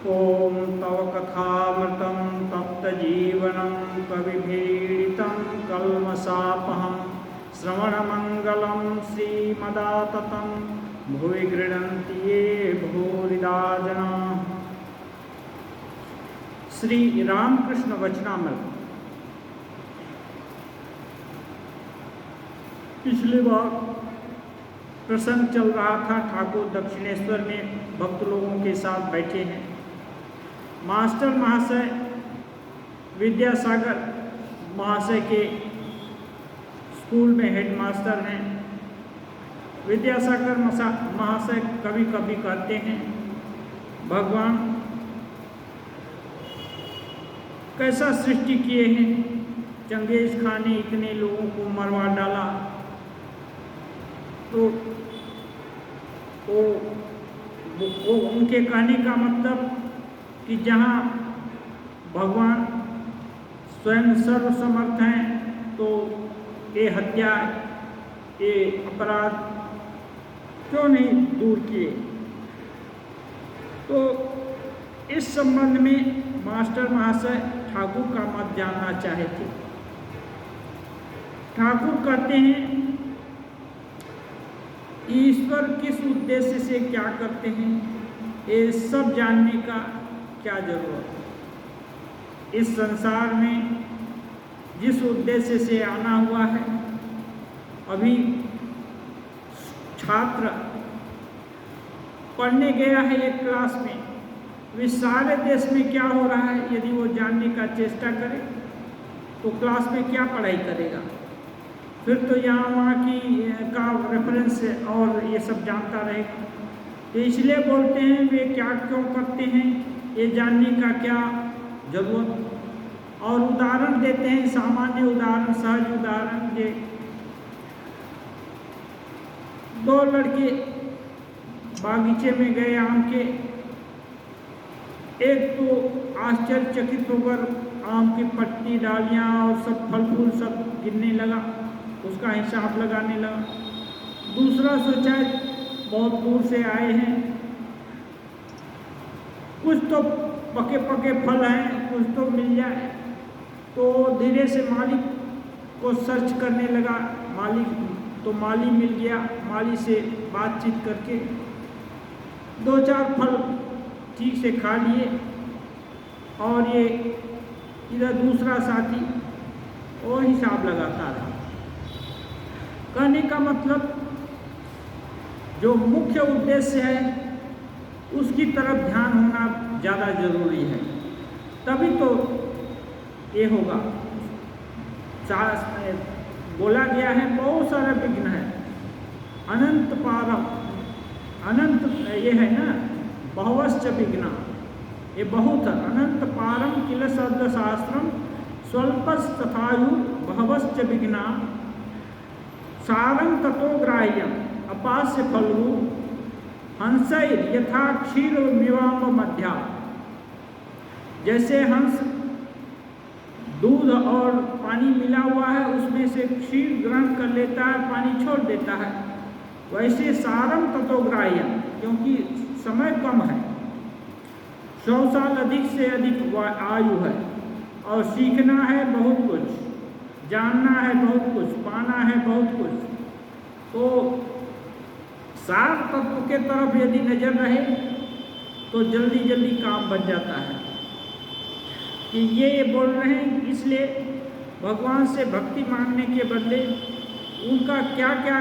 ॐ तव कथामृतं तप्तजीवनं कविभिरीडितं कल्मषापहं श्रवणमङ्गलं श्रीमदाततं भुवि गृह्णन्ति ये भूरिदा जनाः। श्री रामकृष्ण वचनामृत। पिछली बार प्रसंग चल रहा था, ठाकुर दक्षिणेश्वर में भक्त लोगों के साथ बैठे हैं। मास्टर महाशय विद्यासागर महाशय के स्कूल में हेडमास्टर हैं। विद्यासागर महाशय कभी कभी कहते हैं, भगवान कैसा सृष्टि किए हैं, चंगेज खान ने इतने लोगों को मरवा डाला। तो वो उनके कहने का मतलब कि जहाँ भगवान स्वयं सर्वसमर्थ हैं तो ये हत्या, ये अपराध क्यों नहीं दूर किए। तो इस संबंध में मास्टर महाशय ठाकुर का मत जानना चाहे थे। ठाकुर कहते हैं, ईश्वर किस उद्देश्य से क्या करते हैं, ये सब जानने का क्या जरूरत है। इस संसार में जिस उद्देश्य से आना हुआ है, अभी छात्र पढ़ने गया है एक क्लास में, वे सारे देश में क्या हो रहा है यदि वो जानने का चेष्टा करे तो क्लास में क्या पढ़ाई करेगा। फिर तो यहाँ वहाँ की का रेफरेंस और ये सब जानता रहेगा। तो इसलिए बोलते हैं वे क्या क्यों करते हैं, ये जानने का क्या जरूरत। और उदाहरण देते हैं, सामान्य उदाहरण, सहज उदाहरण। जे दो लड़के बागीचे में गए आम के, एक तो आश्चर्यचकित होकर आम की पत्ती, डालियाँ और सब फल फूल सब गिरने लगा, उसका हिसाब लगाने लगा। दूसरा सोचा बहुत दूर से आए हैं, कुछ तो पके पके फल हैं, कुछ तो मिल जाए। तो धीरे से मालिक को सर्च करने लगा। माली मिल गया। माली से बातचीत करके दो चार फल ठीक से खा लिए। और ये इधर दूसरा साथी वो हिसाब लगाता रहा। कहने का मतलब जो मुख्य उद्देश्य है उसकी तरफ ध्यान होना ज़्यादा जरूरी है, तभी तो ये होगा। बोला गया है बहुत सारे विघ्न है, अनंत पारम, अनंत ये है ना, बहुवश्च विघ्ना, ये बहुत है। अनंत पारम किल शब्द शास्त्रम स्वल्पस्तथायु बहुवश्च विघ्ना सारं ततो ग्राह्यम अपास्य फलु हंसैर यथा क्षीर मिवाम्ब मध्या। जैसे हंस दूध और पानी मिला हुआ है उसमें से क्षीर ग्रहण कर लेता है, पानी छोड़ देता है, वैसे सारं ततो ग्राह्यम, क्योंकि समय कम है, 100 साल अधिक से अधिक आयु है, और सीखना है बहुत कुछ, जानना है बहुत कुछ, पाना है बहुत कुछ। तो सार तत्व के तरफ यदि नजर रहे तो जल्दी जल्दी काम बन जाता है। कि ये बोल रहे हैं, इसलिए भगवान से भक्ति मांगने के बदले उनका क्या क्या,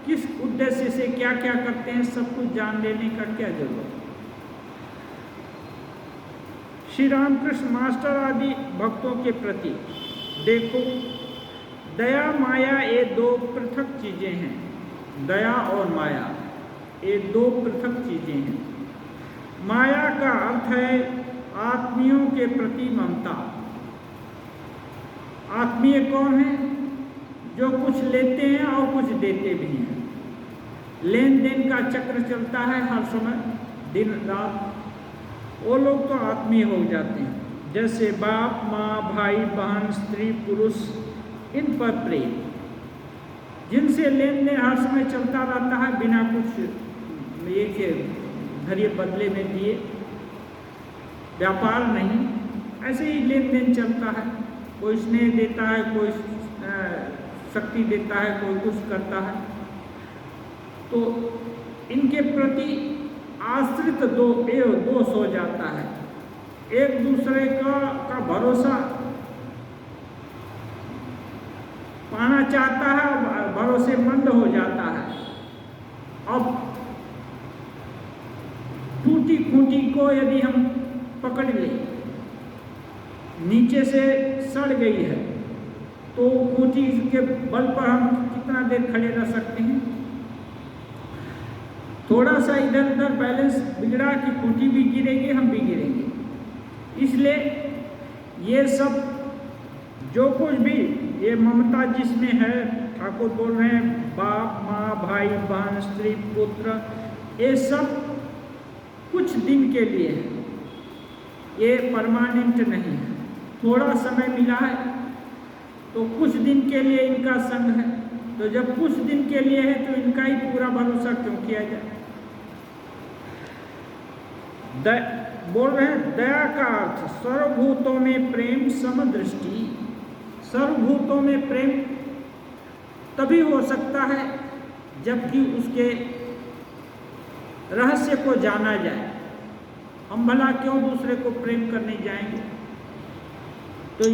किस उद्देश्य से क्या क्या करते हैं, सब कुछ जान लेने का क्या जरूरत है। श्री रामकृष्ण मास्टर आदि भक्तों के प्रति देखो, दया माया ये दो पृथक चीजें हैं। दया और माया ये दो पृथक चीजें हैं। माया का अर्थ है आत्मियों के प्रति ममता। आत्मीय कौन है? जो कुछ लेते हैं और कुछ देते भी हैं। लेन देन का चक्र चलता है हर समय, दिन रात, वो लोग तो आत्मीय हो जाते हैं। जैसे बाप माँ, भाई बहन, स्त्री पुरुष, इन पर प्रेम, जिनसे लेन देन हर समय चलता रहता है बिना कुछ ये के धैर्य बदले में दिए, व्यापार नहीं, ऐसे ही लेन देन चलता है। कोई स्नेह देता है, कोई शक्ति देता है, कोई कुछ करता है। तो इनके प्रति आश्रित दोष हो जाता है, एक दूसरे का भरोसा पाना चाहता है और भरोसेमंद हो जाता है। अब टूटी खूंटी को यदि हम पकड़ लें, नीचे से सड़ गई है, तो खूंटी के बल पर हम कितना देर खड़े रह सकते हैं? थोड़ा सा इधर उधर बैलेंस बिगड़ा कि खूंटी भी गिरेगी, हम भी गिरेंगे। इसलिए ये सब जो कुछ भी ये ममता जिसमें है, ठाकुर बोल रहे हैं बाप माँ भाई बहन स्त्री पुत्र, ये सब कुछ दिन के लिए है, ये परमानेंट नहीं है। थोड़ा समय मिला है तो कुछ दिन के लिए इनका संग है, तो जब कुछ दिन के लिए है तो इनका ही पूरा भरोसा क्यों किया जाए? बोल रहे हैं दया का अर्थ सर्वभूतों में प्रेम समदृष्टि। सर्वभूतों में प्रेम तभी हो सकता है जबकि उसके रहस्य को जाना जाए। हम भला क्यों दूसरे को प्रेम करने जाएंगे? तो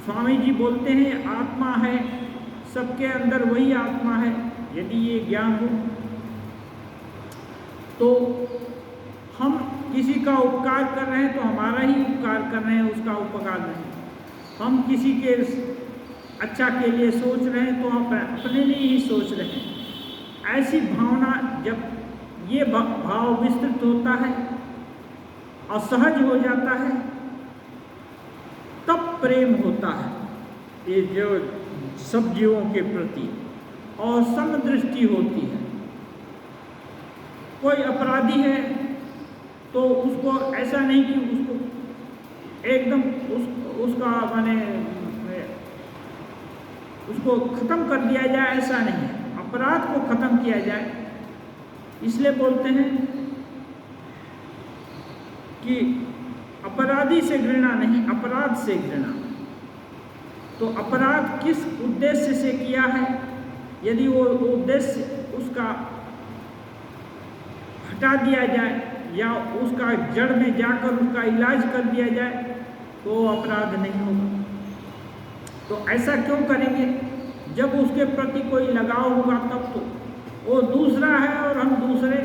स्वामी जी बोलते हैं आत्मा है, सबके अंदर वही आत्मा है। यदि ये ज्ञान हो तो हम किसी का उपकार कर रहे हैं तो हमारा ही उपकार कर रहे हैं, उसका उपकार नहीं। हम किसी के अच्छा के लिए सोच रहे हैं तो हम अपने लिए ही सोच रहे हैं। ऐसी भावना जब ये भाव विस्तृत होता है, असहज हो जाता है, तब प्रेम होता है ये जो सब जीवों के प्रति, और समदृष्टि होती है। कोई अपराधी है तो उसको ऐसा नहीं कि उसको एकदम उसका माने उसको खत्म कर दिया जाए, ऐसा नहीं है। अपराध को खत्म किया जाए, इसलिए बोलते हैं कि अपराधी से घृणा नहीं, अपराध से घृणा। तो अपराध किस उद्देश्य से किया है? यदि वो उद्देश्य उसका हटा दिया जाए या उसका जड़ में जाकर उसका इलाज कर दिया जाए तो अपराध नहीं होगा। तो ऐसा क्यों करेंगे? जब उसके प्रति कोई लगाव होगा तब तो। वो दूसरा है और हम दूसरे,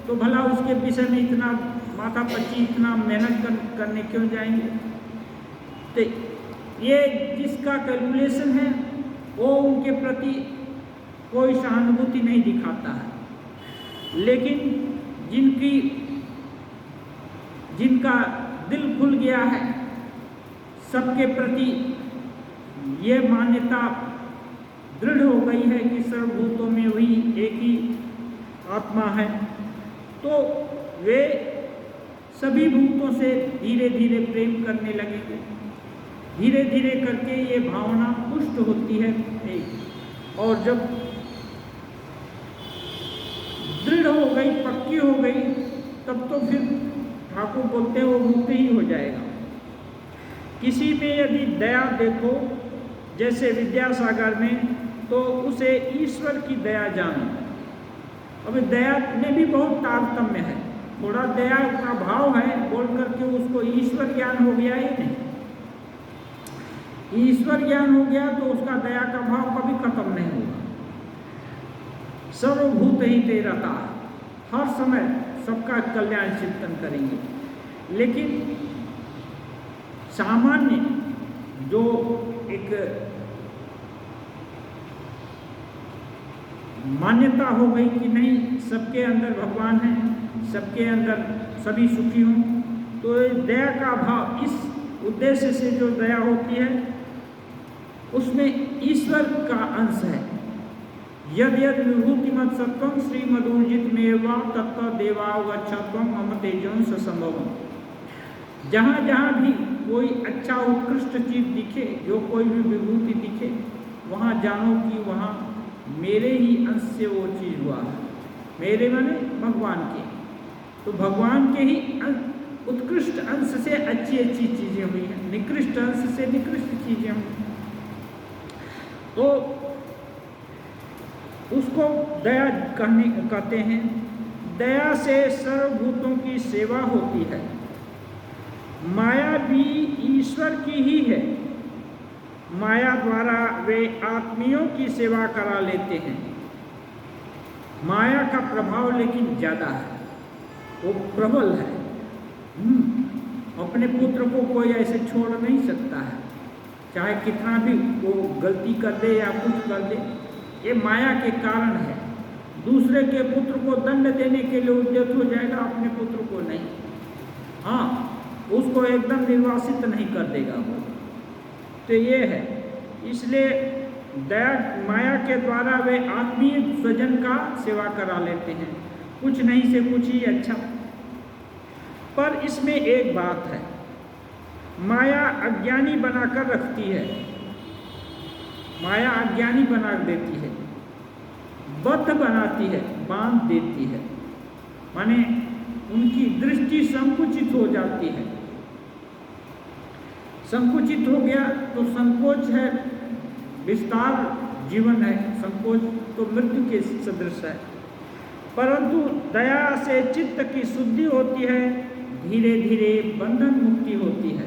तो भला उसके विषय में इतना माथा पच्ची इतना मेहनत करने क्यों जाएंगे? तो ये जिसका कैलकुलेशन है वो उनके प्रति कोई सहानुभूति नहीं दिखाता है। लेकिन जिनका दिल खुल गया है, सबके प्रति ये मान्यता दृढ़ हो गई है कि सर्वभूतों में वही एक ही आत्मा है, तो वे सभी भूतों से धीरे धीरे प्रेम करने लगेंगे। धीरे धीरे करके ये भावना पुष्ट होती है और जब दृढ़ हो गई, पक्की हो गई, तब तो फिर ठाकुर बोलते हैं वो मुक्त ही हो जाएगा। किसी में यदि दया देखो जैसे विद्यासागर में, तो उसे ईश्वर की दया जानो। अब दया में भी बहुत तारतम्य है। थोड़ा दया का भाव है बोल करके उसको ईश्वर ज्ञान हो गया ही नहीं। ईश्वर ज्ञान हो गया तो उसका दया का भाव कभी खत्म नहीं होगा। सर्वभूत ही तेरता, हर समय सबका कल्याण चिंतन करेंगे। लेकिन सामान्य जो एक मान्यता हो गई कि नहीं सबके अंदर भगवान है, सबके अंदर सभी सुखी हों, तो दया का भाव इस उद्देश्य से जो दया होती है उसमें ईश्वर का अंश है। यद यद विभूतिमत् सत्वं श्रीमदूर्जित मेवा तत्व देवावच्छत्वं मम तेजं ससंभवम्। जहाँ जहाँ भी कोई अच्छा उत्कृष्ट चीज दिखे, जो कोई भी विभूति दिखे, वहाँ जानो कि वहाँ मेरे ही अंश से वो चीज हुआ है। मेरे माने भगवान के, तो भगवान के ही उत्कृष्ट अंश से अच्छी अच्छी चीजें हुई हैं, निकृष्ट अंश से निकृष्ट चीजें हुई, तो उसको दया कहते हैं। दया से सर्वभूतों की सेवा होती है। माया भी ईश्वर की ही है। माया द्वारा वे आत्मियों की सेवा करा लेते हैं। माया का प्रभाव लेकिन ज्यादा है, वो प्रबल है। अपने पुत्र को कोई ऐसे छोड़ नहीं सकता है, चाहे कितना भी वो गलती कर दे या कुछ कर दे, ये माया के कारण है। दूसरे के पुत्र को दंड देने के लिए उद्यत हो जाएगा, अपने पुत्र को नहीं। हाँ, उसको एकदम निर्वासित नहीं कर देगा वो। तो ये है, इसलिए दया माया के द्वारा वे आत्मीय स्वजन का सेवा करा लेते हैं, कुछ नहीं से कुछ ही अच्छा। पर इसमें एक बात है, माया अज्ञानी बनाकर रखती है, माया अज्ञानी बना देती है, बद्ध बनाती है, बांध देती है, माने उनकी दृष्टि संकुचित हो जाती है। संकुचित हो गया तो संकोच है, विस्तार जीवन है, संकोच तो मृत्यु के सदृश है। परंतु दया से चित्त की शुद्धि होती है, धीरे धीरे बंधन मुक्ति होती है।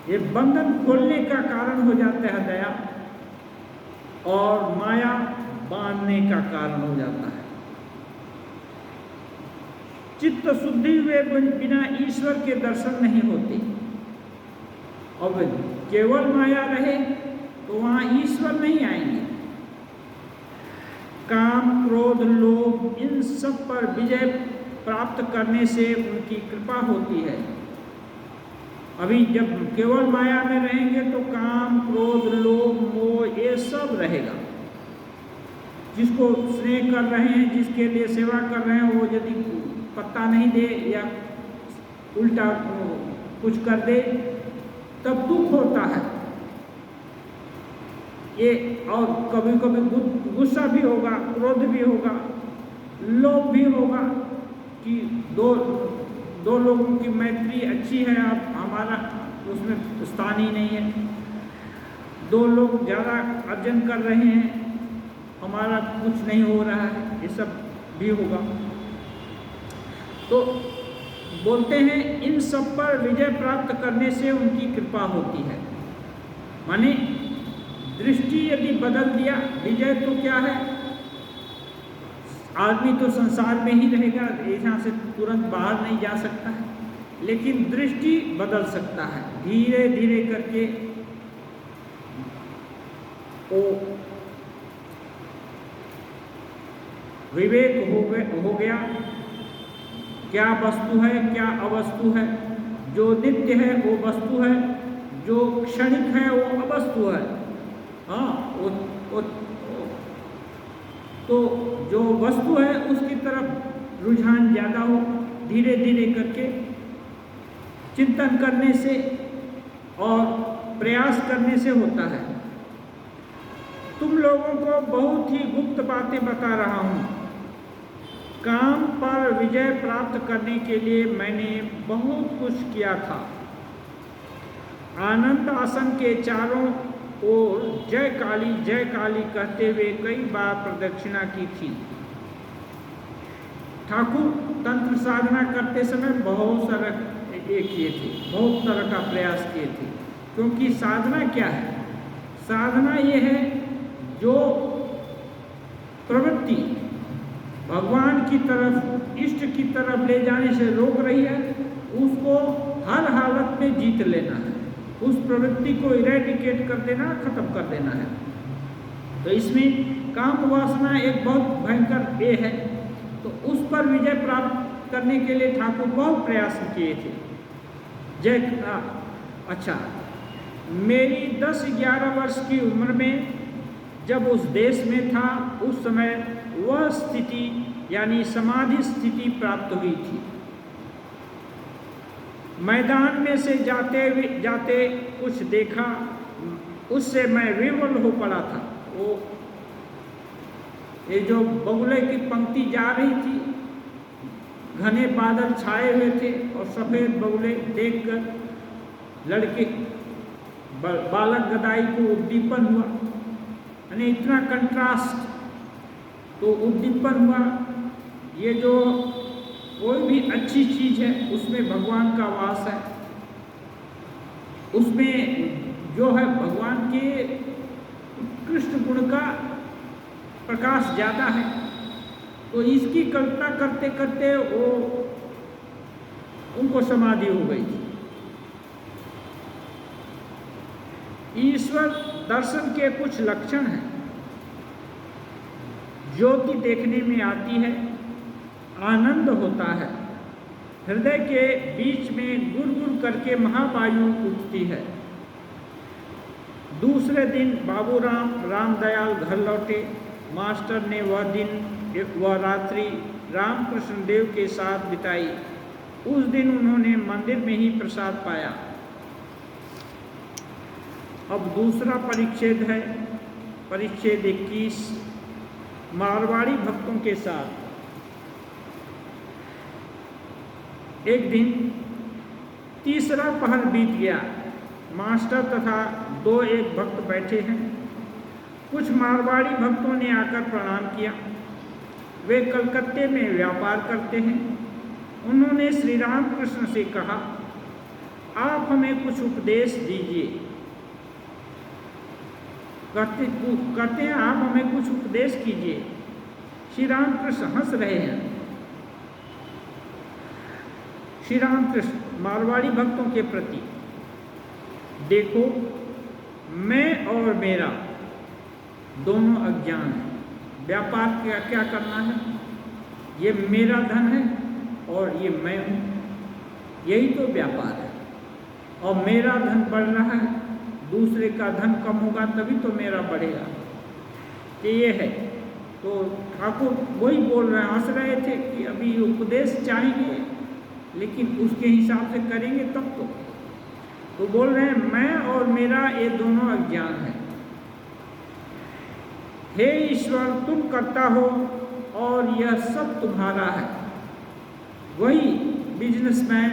ये बंधन खोलने का कारण हो जाता है दया, और माया बांधने का कारण हो जाता है। चित्त शुद्धि हुए बिना ईश्वर के दर्शन नहीं होते। अब केवल माया रहे तो वहां ईश्वर नहीं आएंगे। काम, क्रोध, लोभ, इन सब पर विजय प्राप्त करने से उनकी कृपा होती है। अभी जब केवल माया में रहेंगे तो काम, क्रोध, लोभ, मोह ये सब रहेगा। जिसको स्नेह कर रहे हैं, जिसके लिए सेवा कर रहे हैं, वो यदि पत्ता नहीं दे या उल्टा कुछ कर दे तब दुख होता है ये। और कभी कभी गुस्सा भी होगा, क्रोध भी होगा, लोभ भी होगा कि दो लोगों की मैत्री अच्छी है, अब हमारा उसमें स्थान ही नहीं है। दो लोग ज़्यादा अर्जन कर रहे हैं, हमारा कुछ नहीं हो रहा है, ये सब भी होगा। तो बोलते हैं इन सब पर विजय प्राप्त करने से उनकी कृपा होती है। माने दृष्टि यदि बदल दिया, विजय तो क्या है, आदमी तो संसार में ही रहेगा, यहाँ से तुरंत बाहर नहीं जा सकता है, लेकिन दृष्टि बदल सकता है। धीरे धीरे करके वो विवेक हो गया, क्या वस्तु है क्या अवस्तु है। जो नित्य है वो वस्तु है, जो क्षणिक है वो अवस्तु है। हाँ, तो जो वस्तु है उसकी तरफ रुझान ज़्यादा हो, धीरे धीरे करके चिंतन करने से और प्रयास करने से होता है। तुम लोगों को बहुत ही गुप्त बातें बता रहा हूँ। काम पर विजय प्राप्त करने के लिए मैंने बहुत कुछ किया था। आनंद आसन के चारों ओर जय काली कहते हुए कई बार प्रदक्षिणा की थी। ठाकुर तंत्र साधना करते समय बहुत सारा ये किए थे, बहुत तरह का प्रयास किए थे। क्योंकि साधना क्या है? साधना ये है जो प्रवृत्ति भगवान की तरफ, इष्ट की तरफ ले जाने से रोक रही है, उसको हर हालत में जीत लेना है, उस प्रवृत्ति को इरेडिकेट कर देना, खत्म कर देना है। तो इसमें काम वासना एक बहुत भयंकर ये है, तो उस पर विजय प्राप्त करने के लिए ठाकुर बहुत प्रयास किए थे। अच्छा, मेरी 10-11 वर्ष की उम्र में जब उस देश में था, उस समय वह स्थिति यानी समाधि स्थिति प्राप्त हुई थी। मैदान में से जाते कुछ देखा, उससे मैं विवल हो पड़ा था। वो ये जो बगुले की पंक्ति जा रही थी, घने बादल छाए हुए थे और सफ़ेद बगुले देखकर लड़के बालक गदाई को उद्दीपन हुआ, यानी इतना कंट्रास्ट, तो उद्दीपन हुआ। ये जो कोई भी अच्छी चीज़ है उसमें भगवान का वास है, उसमें जो है भगवान के उत्कृष्ट गुण का प्रकाश ज़्यादा है। तो इसकी कल्पना करते करते वो उनको समाधि हो गई थी। ईश्वर दर्शन के कुछ लक्षण हैं। ज्योति देखने में आती है, आनंद होता है, हृदय के बीच में गुड़ करके महावायु उठती है। दूसरे दिन बाबूराम रामदयाल घर लौटे। मास्टर ने वह दिन वह रात्रि रामकृष्ण देव के साथ बिताई। उस दिन उन्होंने मंदिर में ही प्रसाद पाया। अब दूसरा परिच्छेद है, परिच्छेद 21, मारवाड़ी भक्तों के साथ। एक दिन तीसरा पहर बीत गया। मास्टर तथा 2-1 भक्त बैठे हैं। कुछ मारवाड़ी भक्तों ने आकर प्रणाम किया। वे कलकत्ते में व्यापार करते हैं। उन्होंने श्री रामकृष्ण से कहा, आप हमें कुछ उपदेश दीजिए। कहते हैं आप हमें कुछ उपदेश कीजिए। श्री रामकृष्ण हंस रहे हैं। श्री रामकृष्ण मारवाड़ी भक्तों के प्रति, देखो मैं और मेरा दोनों अज्ञान है। व्यापार क्या करना है? ये मेरा धन है और ये मैं हूँ, यही तो व्यापार है। और मेरा धन बढ़ रहा है, दूसरे का धन कम होगा तभी तो मेरा बढ़ेगा। तो ये है। तो ठाकुर वही बोल रहे हैं, हंस रहे थे कि अभी उपदेश चाहेंगे लेकिन उसके हिसाब से करेंगे तब तो बोल रहे हैं मैं और मेरा ये दोनों अज्ञान है। हे ईश्वर, तुम करता हो और यह सब तुम्हारा है। वही बिजनेसमैन,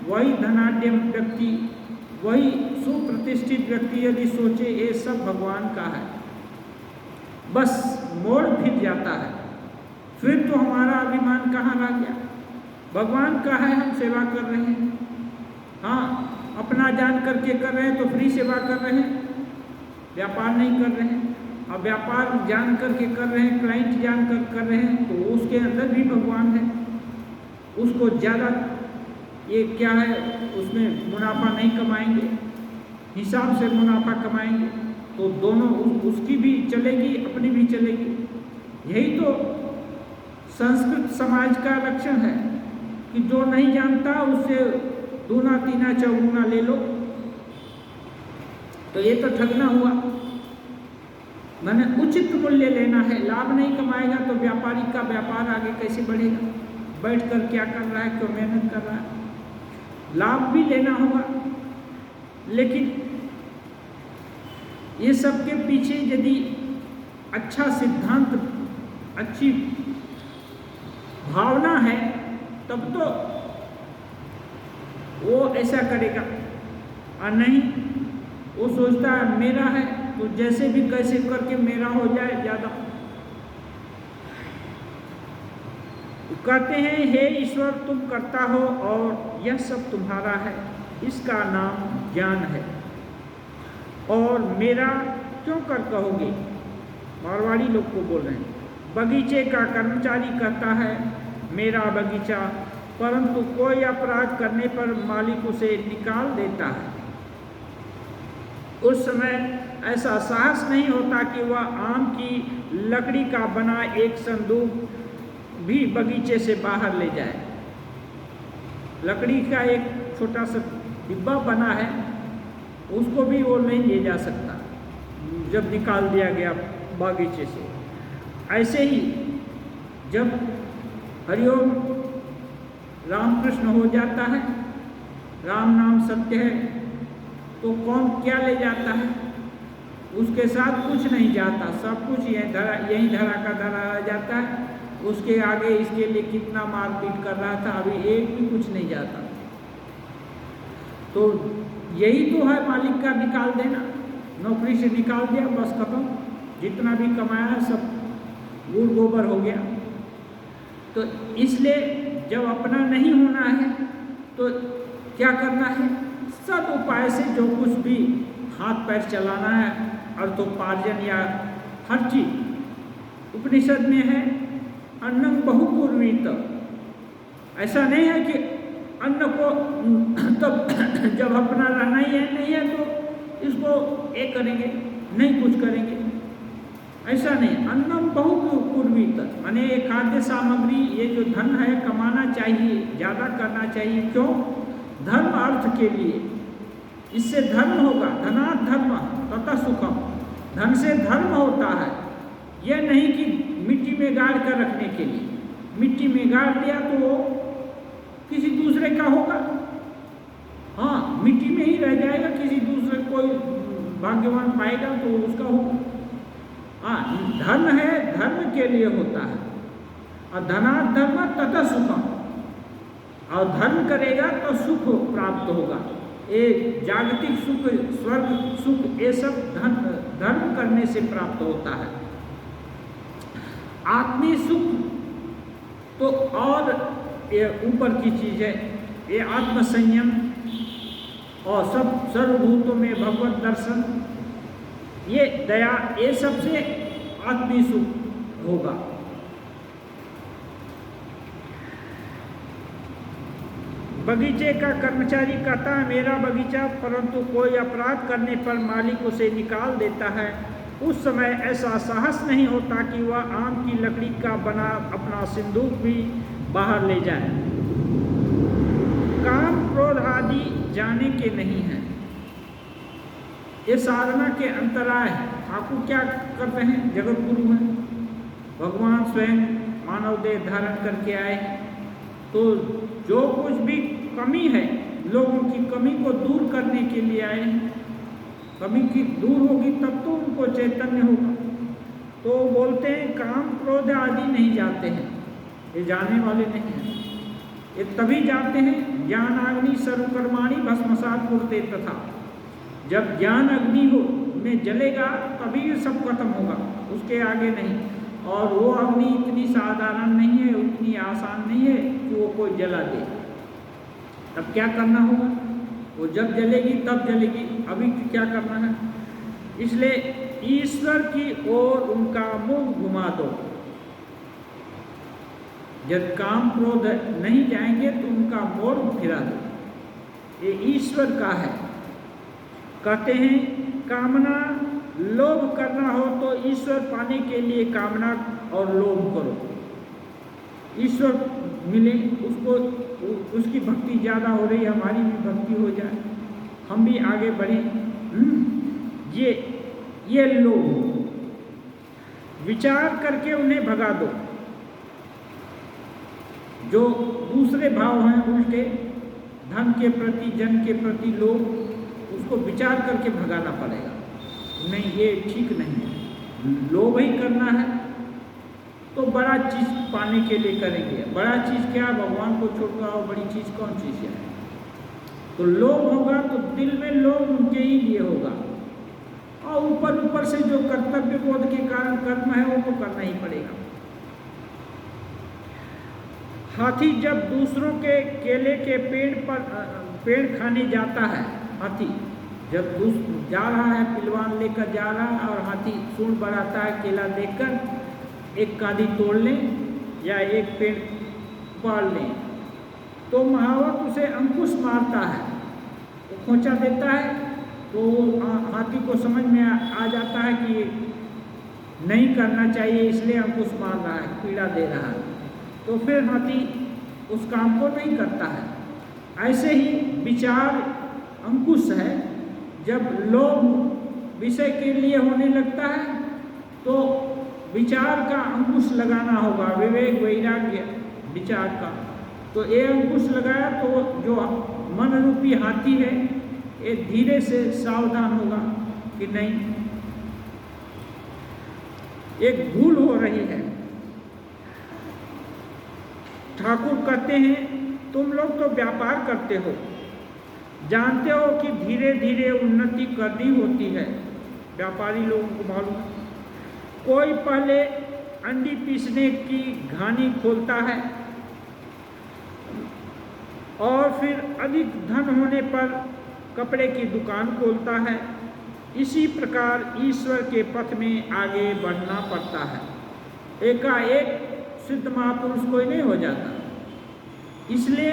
वही धनाढ्य व्यक्ति, वही सुप्रतिष्ठित व्यक्ति यदि सोचे ये सब भगवान का है, बस मोड़ फिर जाता है। फिर तो हमारा अभिमान कहाँ रह गया? भगवान का है, हम सेवा कर रहे हैं। हाँ, अपना जान करके कर रहे हैं तो फ्री सेवा कर रहे हैं, व्यापार नहीं कर रहे हैं। अब व्यापार जान करके कर रहे हैं, क्लाइंट जान कर रहे हैं, तो उसके अंदर भी भगवान है। उसको ज़्यादा ये क्या है, उसमें मुनाफा नहीं कमाएंगे, हिसाब से मुनाफा कमाएंगे तो दोनों उसकी भी चलेगी, अपनी भी चलेगी। यही तो संस्कृत समाज का लक्षण है कि जो नहीं जानता उससे दूना तीना चौगुना ले लो। तो ये तो ठगना हुआ। मैंने उचित मूल्य लेना है। लाभ नहीं कमाएगा तो व्यापारी का व्यापार आगे कैसे बढ़ेगा? बैठ कर क्या कर रहा है, क्यों मेहनत कर रहा है? लाभ भी लेना होगा। लेकिन ये सब के पीछे यदि अच्छा सिद्धांत, अच्छी भावना है तब तो वो ऐसा करेगा। और नहीं, वो सोचता है मेरा है तो जैसे भी कैसे करके मेरा हो जाए ज़्यादा। कहते हैं हे ईश्वर, तुम करता हो और यह सब तुम्हारा है, इसका नाम ज्ञान है। और मेरा क्यों कर कहोगे? मारवाड़ी लोग को बोल रहे हैं। बगीचे का कर्मचारी कहता है मेरा बगीचा, परंतु कोई अपराध करने पर मालिक उसे निकाल देता है। उस समय ऐसा साहस नहीं होता कि वह आम की लकड़ी का बना एक संदूक भी बगीचे से बाहर ले जाए। लकड़ी का एक छोटा सा डिब्बा बना है, उसको भी वो नहीं ले जा सकता जब निकाल दिया गया बागीचे से। ऐसे ही जब हरिओम रामकृष्ण हो जाता है, राम नाम सत्य है, तो कौन क्या ले जाता है? उसके साथ कुछ नहीं जाता, सब कुछ यहीं धरा का धरा रह जाता है। उसके आगे इसके लिए कितना मारपीट कर रहा था, अभी एक भी कुछ नहीं जाता। तो यही तो है मालिक का निकाल देना, नौकरी से निकाल दिया, बस खत्म, जितना भी कमाया सब गुड़ गोबर हो गया। तो इसलिए जब अपना नहीं होना है तो क्या करना है, सब उपाय से जो कुछ भी हाथ पैर चलाना है, अर्थोपार्जन या हर चीज उपनिषद में है अन्नम बहुपूर्वीत। ऐसा नहीं है कि अन्न को तब जब अपना रहना ही है नहीं है तो इसको एक करेंगे, नहीं कुछ करेंगे, ऐसा नहीं। अन्नम बहुपूर्वीत माने खाद्य सामग्री, ये जो धन है कमाना चाहिए, ज़्यादा करना चाहिए। क्यों? धर्म अर्थ के लिए, इससे धर्म होगा। धनात् धर्म तथा सुखम, धन से धर्म होता है। यह नहीं कि मिट्टी में गाड़ कर रखने के लिए, मिट्टी में गाड़ दिया तो वो किसी दूसरे का होगा, हाँ मिट्टी में ही रह जाएगा, किसी दूसरे कोई भाग्यवान पाएगा तो उसका होगा। हाँ, धर्म है, धर्म के लिए होता है। और धनात् धर्म तथा सुखम, और धर्म करेगा तो सुख प्राप्त होगा। ये जागतिक सुख, स्वर्ग सुख, ये सब धर्म करने से प्राप्त होता है। आत्मीय सुख तो और ये ऊपर की चीज है, ये आत्मसंयम और सब सर्वभूतों में भगवत दर्शन, ये दया, ये सबसे आत्मीय सुख होगा। बगीचे का कर्मचारी कहता है मेरा बगीचा, परंतु कोई अपराध करने पर मालिक उसे निकाल देता है। उस समय ऐसा साहस नहीं होता कि वह आम की लकड़ी का बना अपना सिंदूक भी बाहर ले जाए। काम क्रोध आदि जाने के नहीं है, ये साधना के अंतराय है। ठाकुर क्या करते हैं? जगत गुरु हैं, भगवान स्वयं मानव देह धारण करके आए। तो जो कुछ भी कमी है, लोगों की कमी को दूर करने के लिए आए हैं। कमी की दूर होगी तब तो उनको चैतन्य होगा। तो बोलते हैं काम क्रोध आदि नहीं जाते हैं, ये जाने वाले नहीं हैं। ये तभी जाते हैं ज्ञान अग्नि सर्वकर्माणि भस्मसात् कुरुते तथा, जब ज्ञान अग्नि हो में जलेगा तभी ये सब खत्म होगा, उसके आगे नहीं। और वो अग्नि इतनी साधारण नहीं है, उतनी आसान नहीं है कि वो कोई जला दे। तब क्या करना होगा? वो जब जलेगी तब जलेगी, अभी क्या करना है? इसलिए ईश्वर की ओर उनका मुंह घुमा दो। जब काम क्रोध नहीं जाएंगे तो उनका मोड़ फिरा दो, ये ईश्वर का है। कहते हैं कामना लोभ करना हो तो ईश्वर पाने के लिए कामना और लोभ करो, ईश्वर मिले, उसको उसकी भक्ति ज़्यादा हो रही, हमारी भी भक्ति हो जाए, हम भी आगे बढ़ें। ये लोभ विचार करके उन्हें भगा दो। जो दूसरे भाव हैं उल्टे, धन के प्रति, जन के प्रति लोभ, उसको विचार करके भगाना पड़ेगा। नहीं, ये ठीक नहीं है। लोभ ही करना है तो बड़ा चीज पाने के लिए करेंगे। बड़ा चीज क्या? भगवान को छोड़कर और बड़ी चीज कौन चीज है? तो लोभ होगा तो दिल में लोभ उनके ही लिए होगा, और ऊपर से जो कर्तव्य बोध के कारण कर्म है वो तो करना ही पड़ेगा। हाथी जब दूसरों के केले के पेड़ खाने जाता है, हाथी जब जा रहा है, पिलवान लेकर जा रहा है और हाथी सूंड बढ़ाता है, केला देखकर एक कांदी तोड़ लें या एक पेड़ पाड़ लें, तो महावत उसे अंकुश मारता है, वो खोंचा देता है, तो हाथी को समझ में आ जाता है कि नहीं करना चाहिए, इसलिए अंकुश मार रहा है, पीड़ा दे रहा है, तो फिर हाथी उस काम को नहीं करता है। ऐसे ही विचार अंकुश है। जब लोभ विषय के लिए होने लगता है तो विचार का अंकुश लगाना होगा, विवेक वैराग्य विचार का। तो ये अंकुश लगाया तो जो मन रूपी हाथी है ये धीरे से सावधान होगा कि नहीं, एक भूल हो रही है। ठाकुर कहते हैं तुम लोग तो व्यापार करते हो, जानते हो कि धीरे धीरे उन्नति करनी होती है। व्यापारी लोगों को मालूम है। कोई पहले अंडी पीसने की घानी खोलता है और फिर अधिक धन होने पर कपड़े की दुकान खोलता है। इसी प्रकार ईश्वर के पथ में आगे बढ़ना पड़ता है। एकाएक सिद्ध महापुरुष कोई नहीं हो जाता, इसलिए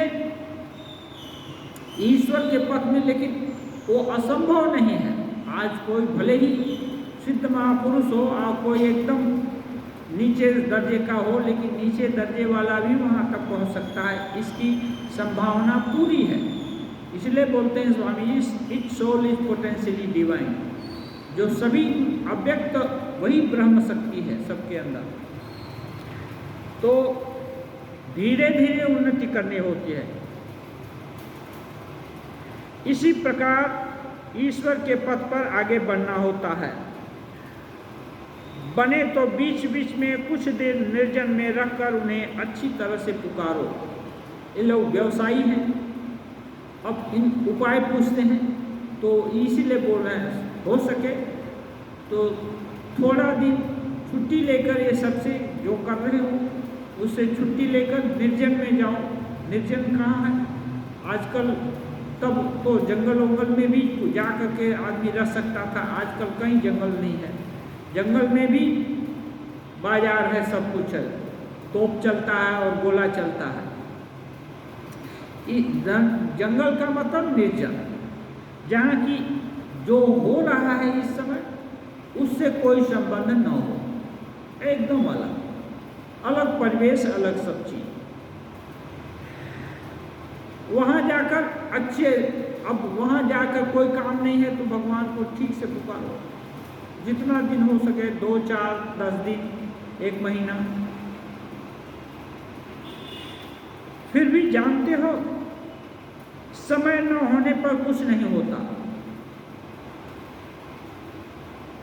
ईश्वर के पथ में, लेकिन वो असंभव नहीं है। आज कोई भले ही सिद्ध महापुरुष हो और कोई एकदम नीचे दर्जे का हो, लेकिन नीचे दर्जे वाला भी वहाँ तक पहुँच सकता है, इसकी संभावना पूरी है। इसलिए बोलते हैं Swami ji, it soul is potentially divine. जो सभी अव्यक्त वही ब्रह्म शक्ति है सबके अंदर। तो धीरे धीरे उन्नति करनी होती है। इसी प्रकार ईश्वर के पथ पर आगे बढ़ना होता है। बने तो बीच बीच में कुछ देर निर्जन में रखकर उन्हें अच्छी तरह से पुकारो। ये लोग व्यवसायी हैं, अब इन उपाय पूछते हैं, तो इसीलिए बोल रहे हैं हो सके तो थोड़ा दिन छुट्टी लेकर ये सबसे जो कर रहे हो उससे छुट्टी लेकर निर्जन में जाओ। निर्जन कहाँ है आजकल? तब तो जंगल वंगल में भी जा करके आदमी रह सकता था, आजकल कहीं जंगल नहीं है। जंगल में भी बाजार है, सब कुछ है, तोप चलता है और गोला चलता है। जंगल का मतलब निर्जन, जहाँ की जो हो रहा है इस समय उससे कोई संबंध न हो, एकदम अलग अलग परिवेश, अलग सब चीज। वहाँ जाकर अच्छे, अब वहाँ जाकर कोई काम नहीं है तो भगवान को ठीक से पुकारो, जितना दिन हो सके, 2, 4, 10 दिन, 1 महीना। फिर भी जानते हो समय न होने पर कुछ नहीं होता।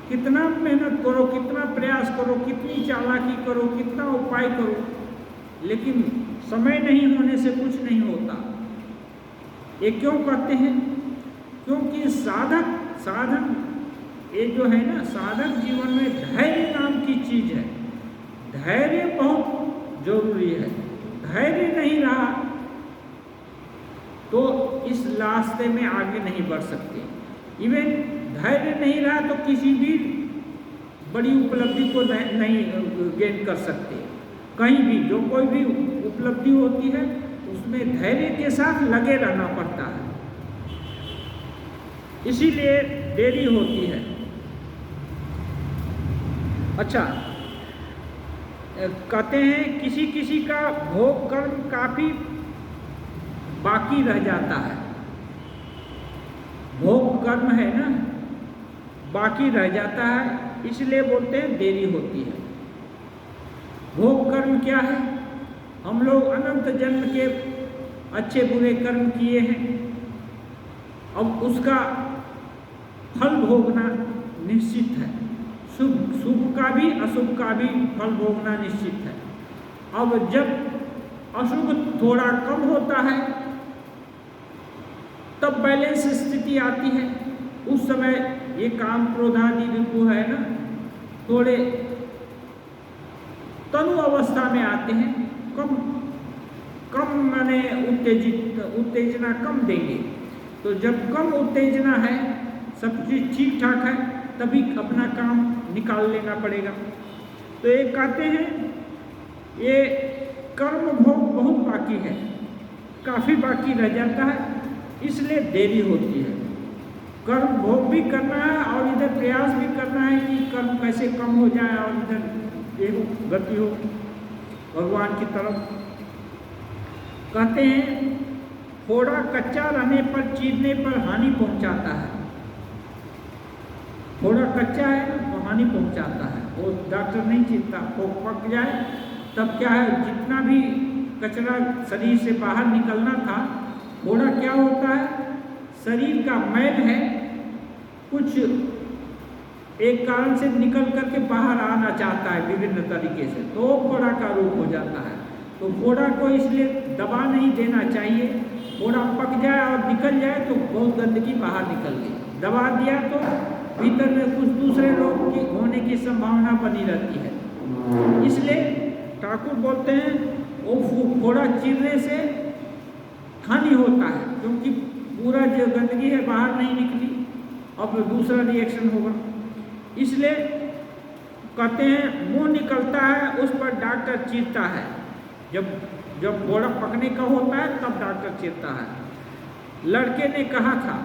कितना मेहनत करो, कितना प्रयास करो, कितनी चालाकी करो, कितना उपाय करो, लेकिन समय नहीं होने से कुछ नहीं होता। ये क्यों कहते हैं? क्योंकि साधन ये जो है ना, साधक जीवन में धैर्य नाम की चीज है। धैर्य बहुत जरूरी है। धैर्य नहीं रहा तो इस रास्ते में आगे नहीं बढ़ सकते। इवन धैर्य नहीं रहा तो किसी भी बड़ी उपलब्धि को नहीं गेन कर सकते। कहीं भी जो कोई भी उपलब्धि होती है उसमें धैर्य के साथ लगे रहना पड़ता है, इसीलिए देरी होती है। अच्छा, कहते हैं किसी किसी का भोग कर्म काफी बाकी रह जाता है। भोग कर्म है ना, बाकी रह जाता है, इसलिए बोलते हैं देरी होती है। भोग कर्म क्या है? हम लोग अनंत जन्म के अच्छे बुरे कर्म किए हैं, अब उसका फल भोगना निश्चित है। शुभ का भी अशुभ का भी फल भोगना निश्चित है। अब जब अशुभ थोड़ा कम होता है तब बैलेंस स्थिति आती है। उस समय ये काम क्रोध आदि रिपु है ना, थोड़े तनु अवस्था में आते हैं, कम माने उत्तेजना कम देंगे। तो जब कम उत्तेजना है, सब चीज ठीक ठाक है, तभी अपना काम निकाल लेना पड़ेगा। तो ये कहते हैं ये कर्म भोग बहुत बाकी है, काफी बाकी रह जाता है, इसलिए देरी होती है। कर्म भोग भी करना है और इधर प्रयास भी करना है कि कर्म कैसे कम हो जाए और इधर एक गति हो भगवान की तरफ। कहते हैं थोड़ा कच्चा रहने पर, चीरने पर हानि पहुंचाता है। थोड़ा कच्चा है ना तो हानि पहुंचाता है, वो डॉक्टर नहीं चीरता। वो पक जाए तब क्या है, जितना भी कचरा शरीर से बाहर निकलना था, थोड़ा क्या होता है, शरीर का मैल है, कुछ एक कारण से निकल करके बाहर आना चाहता है विभिन्न तरीके से, तो फोड़ा का रूप हो जाता है। तो फोड़ा को इसलिए दबा नहीं देना चाहिए। फोड़ा पक जाए और निकल जाए तो बहुत गंदगी बाहर निकल गई। दबा दिया तो भीतर में कुछ दूसरे रोग की होने की संभावना बनी रहती है। इसलिए ठाकुर बोलते हैं वो फोड़ा चीरने से हानि होता है, क्योंकि पूरा जो गंदगी है बाहर नहीं निकली, अब दूसरा रिएक्शन होगा। इसलिए कहते हैं मुंह निकलता है उस पर डॉक्टर चीरता है। जब फोड़ा पकने का होता है तब डॉक्टर चीरता है। लड़के ने कहा था,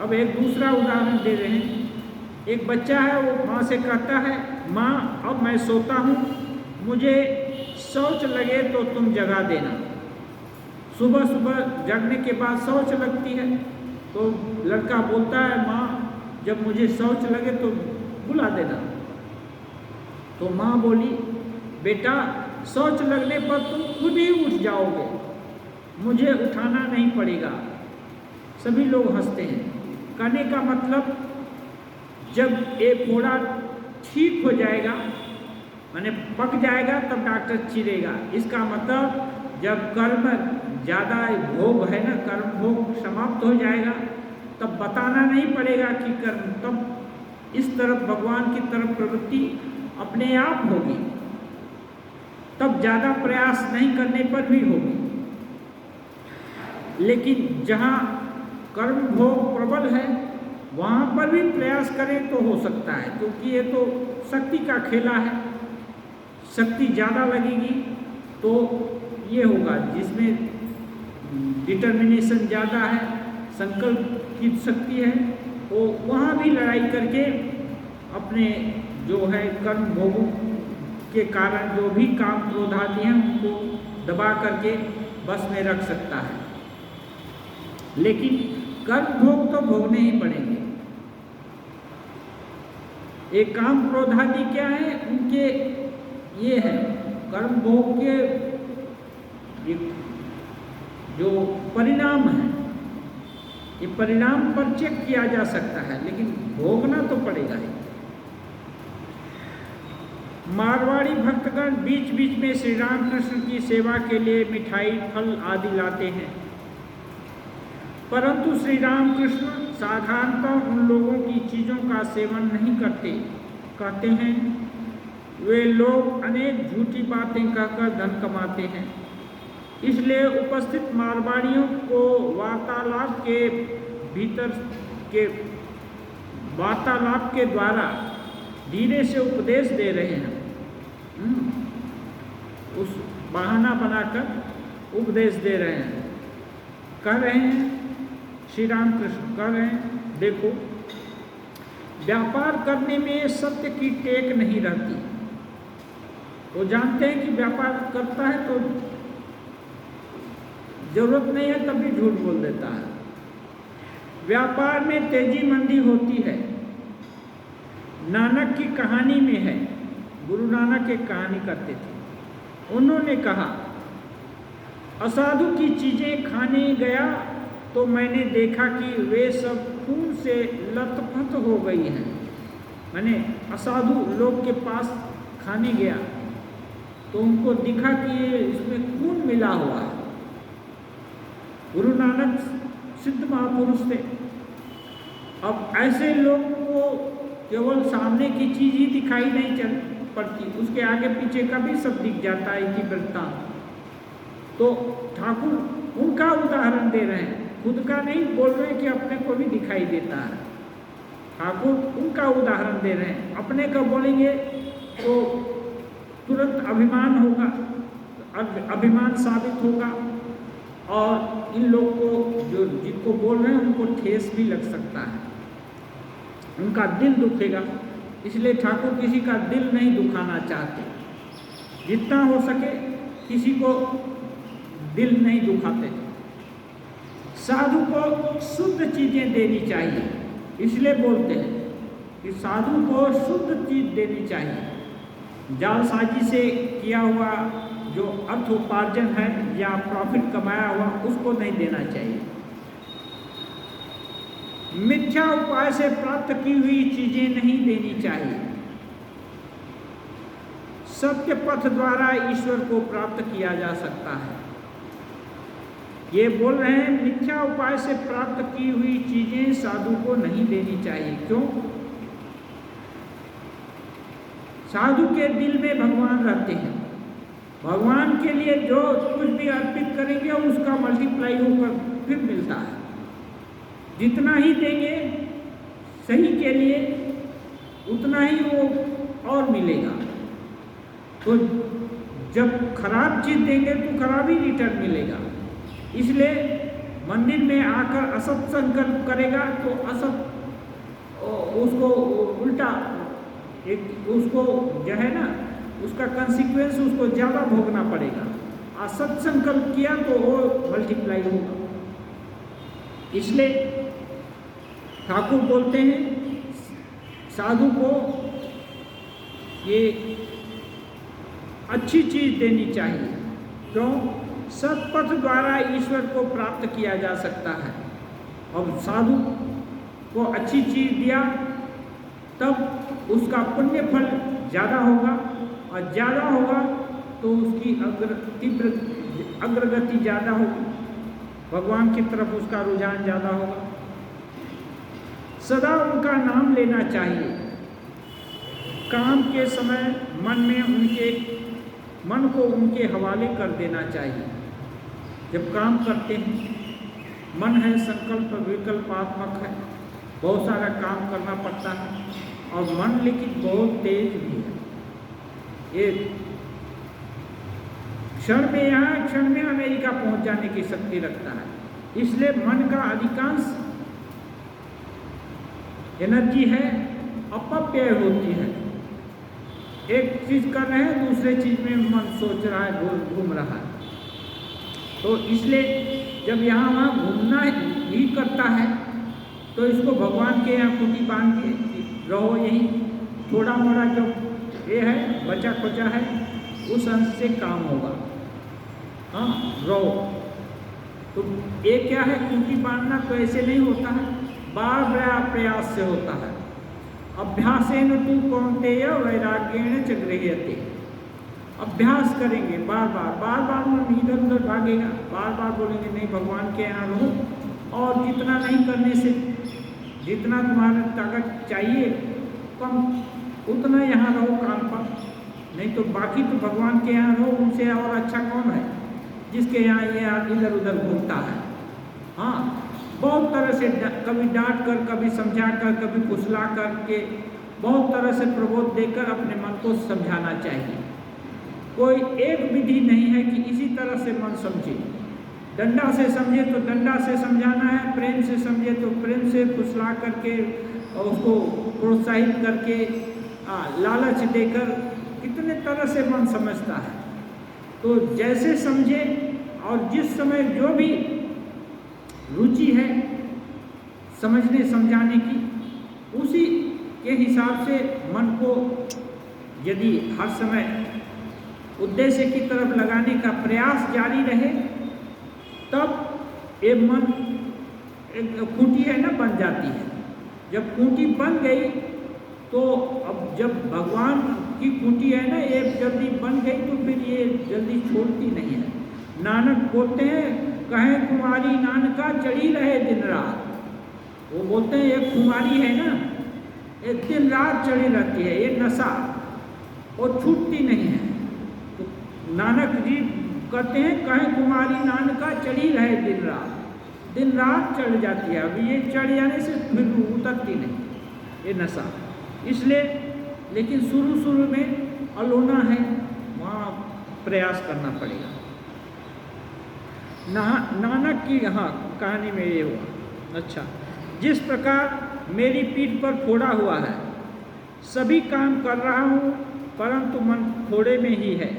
अब एक दूसरा उदाहरण दे रहे हैं। एक बच्चा है, वो माँ से कहता है, माँ अब मैं सोता हूँ, मुझे शौच लगे तो तुम जगा देना। सुबह सुबह जगने के बाद शौच लगती है, तो लड़का बोलता है, माँ जब मुझे शौच लगे तो बुला देना। तो माँ बोली, बेटा शौच लगने पर तुम खुद ही उठ जाओगे, मुझे उठाना नहीं पड़ेगा। सभी लोग हंसते हैं। कहने का मतलब जब एक फोड़ा ठीक हो जाएगा, माने पक जाएगा, तब डॉक्टर चीरेगा। इसका मतलब जब कर्म ज़्यादा भोग है ना, कर्म भोग समाप्त हो जाएगा, तब बताना नहीं पड़ेगा कि कर्म, तब इस तरफ भगवान की तरफ प्रवृत्ति अपने आप होगी, तब ज़्यादा प्रयास नहीं करने पर भी होगी। लेकिन जहाँ कर्म भोग प्रबल है वहाँ पर भी प्रयास करें तो हो सकता है, क्योंकि ये तो शक्ति का खेला है। शक्ति ज़्यादा लगेगी तो ये होगा, जिसमें डिटर्मिनेशन ज़्यादा है, संकल्प की शक्ति है, वो वहाँ भी लड़ाई करके अपने जो है कर्म भोगों के कारण जो भी काम क्रोध आदि हैं उनको दबा करके बस में रख सकता है। लेकिन कर्म भोग तो भोगने ही पड़ेंगे। एक काम क्रोध आदि क्या है, उनके ये है कर्म भोग के जो परिणाम है, ये परिणाम पर चेक किया जा सकता है, लेकिन भोगना तो पड़ेगा ही। मारवाड़ी भक्तगण बीच बीच में श्री रामकृष्ण की सेवा के लिए मिठाई फल आदि लाते हैं, परंतु श्री रामकृष्ण साधारणतः उन लोगों की चीज़ों का सेवन नहीं करते। कहते हैं वे लोग अनेक झूठी बातें कहकर धन कमाते हैं, इसलिए उपस्थित मारवाड़ियों को वार्तालाप के द्वारा धीरे से उपदेश दे रहे हैं। उस बहाना बनाकर उपदेश दे रहे हैं। कह रहे हैं श्री रामकृष्ण कह रहे हैं, देखो व्यापार करने में सत्य की टेक नहीं रहती। वो जानते हैं कि व्यापार करता है तो जरूरत नहीं है तब भी झूठ बोल देता है। व्यापार में तेजी मंदी होती है। नानक की कहानी में है, गुरु नानक एक कहानी करते थे। उन्होंने कहा, असाधु की चीज़ें खाने गया तो मैंने देखा कि वे सब खून से लथपथ हो गई हैं। मैंने असाधु लोग के पास खाने गया तो उनको दिखा कि इसमें खून मिला हुआ है। गुरु नानक सिद्ध महापुरुष थे। अब ऐसे लोगों को केवल सामने की चीज़ ही दिखाई नहीं चल पड़ती, उसके आगे पीछे का भी सब दिख जाता है कि वृत्तांत। तो ठाकुर उनका उदाहरण दे रहे हैं, खुद का नहीं बोल रहे कि अपने को भी दिखाई देता है। ठाकुर उनका उदाहरण दे रहे हैं। अपने का बोलेंगे तो तुरंत अभिमान होगा, अभिमान साबित होगा और इन लोग को जो जिनको बोल रहे हैं उनको ठेस भी लग सकता है, उनका दिल दुखेगा। इसलिए ठाकुर किसी का दिल नहीं दुखाना चाहते, जितना हो सके किसी को दिल नहीं दुखाते। साधु को शुद्ध चीज़ें देनी चाहिए, इसलिए बोलते हैं कि साधु को शुद्ध चीज़ देनी चाहिए। जालसाजी से किया हुआ जो अर्थ उपार्जन है या प्रॉफिट कमाया हुआ उसको नहीं देना चाहिए। मिथ्या उपाय से प्राप्त की हुई चीज़ें नहीं देनी चाहिए। सत्य पथ द्वारा ईश्वर को प्राप्त किया जा सकता है। ये बोल रहे हैं मिथ्या उपाय से प्राप्त की हुई चीजें साधु को नहीं देनी चाहिए। क्यों? साधु के दिल में भगवान रहते हैं। भगवान के लिए जो कुछ भी अर्पित करेंगे उसका मल्टीप्लाई होकर फिर मिलता है। जितना ही देंगे सही के लिए उतना ही वो और मिलेगा। तो जब खराब चीज देंगे तो खराब ही रिटर्न मिलेगा। इसलिए मंदिर में आकर असत संकल्प करेगा तो असत उसको उल्टा एक उसको जो है ना उसका कंसिक्वेंस उसको ज़्यादा भोगना पड़ेगा। असत संकल्प किया तो वो मल्टीप्लाई होगा। इसलिए ठाकुर बोलते हैं साधु को ये अच्छी चीज देनी चाहिए। क्यों? सत्पथ द्वारा ईश्वर को प्राप्त किया जा सकता है। और साधु को अच्छी चीज दिया तब उसका पुण्य फल ज़्यादा होगा, और ज़्यादा होगा तो उसकी तीव्र अग्रगति ज़्यादा होगी, भगवान की तरफ उसका रुझान ज़्यादा होगा। सदा उनका नाम लेना चाहिए। काम के समय मन को उनके हवाले कर देना चाहिए। जब काम करते हैं मन है संकल्प विकल्पात्मक है, बहुत सारा काम करना पड़ता है और मन लेकिन बहुत तेज भी है। ये क्षण में यहाँ क्षण में अमेरिका पहुंच जाने की शक्ति रखता है। इसलिए मन का अधिकांश एनर्जी है अपव्यय होती है। एक चीज कर रहे हैं दूसरे चीज में मन सोच रहा है, घूम रहा है। तो इसलिए जब यहाँ वहाँ घूमना ही करता है तो इसको भगवान के यहाँ कुटी बांध के रहो, यही थोड़ा मोड़ा जो ये है बचा खुचा है उस अंश से काम होगा। हाँ रहो। तो ये क्या है कुटी बांधना तो ऐसे नहीं होता है, बार बार प्रयास से होता है। अभ्यासेन तु कौन्तेय वैराग्येण च गृह्यते। अभ्यास करेंगे बार बार मन इधर उधर भागेगा, बार बार बोलेंगे नहीं भगवान के यहाँ रहो, और जितना नहीं करने से जितना तुम्हारा ताकत चाहिए कम उतना यहाँ रहो काम पर, नहीं तो बाकी तो भगवान के यहाँ रहो। उनसे और अच्छा कौन है जिसके यहाँ ये इधर उधर घूमता है। हाँ बहुत तरह से कभी डांट कर, कभी समझा कर, कभी फुसला करके, बहुत तरह से प्रबोध देकर अपने मन को समझाना चाहिए। कोई एक विधि नहीं है कि इसी तरह से मन समझे। डंडा से समझे तो डंडा से समझाना है, प्रेम से समझे तो प्रेम से फुसला करके और उसको प्रोत्साहित करके लालच देकर, कितने तरह से मन समझता है। तो जैसे समझे और जिस समय जो भी रुचि है समझने समझाने की, उसी के हिसाब से मन को यदि हर समय उद्देश्य की तरफ लगाने का प्रयास जारी रहे तब ये मन एक खूंटी है ना बन जाती है। जब खूंटी बन गई तो अब जब भगवान की खूंटी है ना ये जल्दी बन गई तो फिर ये जल्दी छोड़ती नहीं है। नानक बोलते हैं कहे कुमारी नानका चढ़ी रहे दिन रात। वो बोलते हैं एक कुमारी है ना ये दिन रात चढ़ी रहती है, ये नशा वो छूटती नहीं है। तो नानक जी कहते हैं कहे कुमारी नानका चढ़ी रहे दिन रात चढ़ जाती है। अभी ये चढ़ जाने से फिर उतरती नहीं ये नशा। इसलिए लेकिन शुरू में अलोना है, वहाँ प्रयास करना पड़ेगा। नानक की हाँ कहानी में ये हुआ। अच्छा, जिस प्रकार मेरी पीठ पर फोड़ा हुआ है, सभी काम कर रहा हूँ परंतु मन फोड़े में ही है।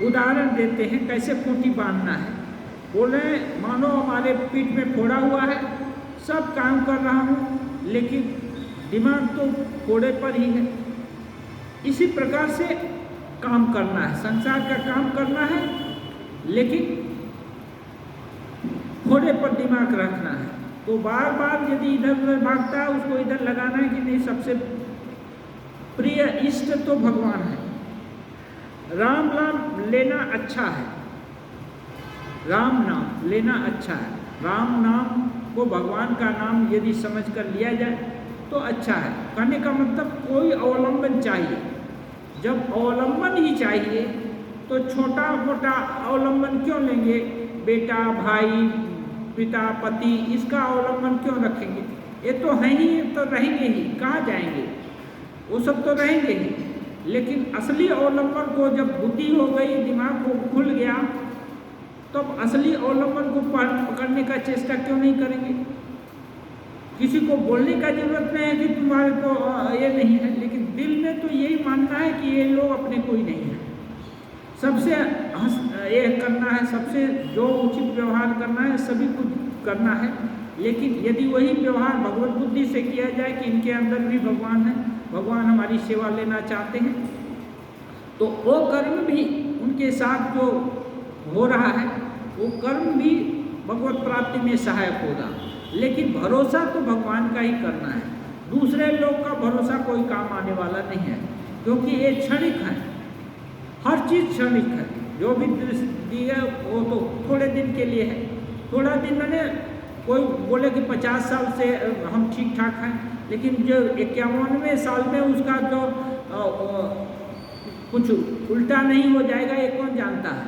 उदाहरण देते हैं कैसे खूंटी बांधना है। बोले मानो हमारे पीठ में फोड़ा हुआ है, सब काम कर रहा हूँ लेकिन दिमाग तो फोड़े पर ही है। इसी प्रकार से काम करना है, संसार का काम करना है लेकिन फोड़े पर दिमाग रखना है। तो बार बार यदि इधर उधर भागता है उसको इधर लगाना है कि नहीं सबसे प्रिय इष्ट तो भगवान है। राम नाम लेना अच्छा है, राम नाम लेना अच्छा है। राम नाम को भगवान का नाम यदि समझ कर लिया जाए तो अच्छा है। कहने का मतलब कोई अवलंबन चाहिए। जब अवलंबन ही चाहिए तो छोटा मोटा अवलंबन क्यों लेंगे? बेटा, भाई, पिता, पति, इसका अवलंबन क्यों रखेंगे? ये तो हैं ही, तो रहेंगे ही, कहाँ जाएंगे? वो सब तो रहेंगे ही। लेकिन असली अवलंबन को जब बुद्धि हो गई, दिमाग को खुल गया, तो असली अवलंबन को पकड़ने का चेष्टा क्यों नहीं करेंगे? किसी को बोलने का जरूरत नहीं है कि तुम्हारे को ये नहीं है, लेकिन दिल में तो यही मानना है कि ये लोग अपने कोई नहीं है। सबसे ये करना है, सबसे जो उचित व्यवहार करना है सभी को करना है। लेकिन यदि वही व्यवहार भगवत बुद्धि से किया जाए कि इनके अंदर भी भगवान है, भगवान हमारी सेवा लेना चाहते हैं, तो वो कर्म भी उनके साथ जो हो रहा है वो कर्म भी भगवत प्राप्ति में सहायक होगा। लेकिन भरोसा तो भगवान का ही करना है। दूसरे लोग का भरोसा कोई काम आने वाला नहीं है, क्योंकि ये क्षणिक है, हर चीज़ क्षणिक है। जो भी दृष्टि है वो तो थोड़े दिन के लिए है। थोड़ा दिन मैंने कोई बोले कि 50 साल से हम ठीक ठाक हैं, लेकिन जो 51वें साल में उसका जो कुछ उल्टा नहीं हो जाएगा ये कौन जानता है?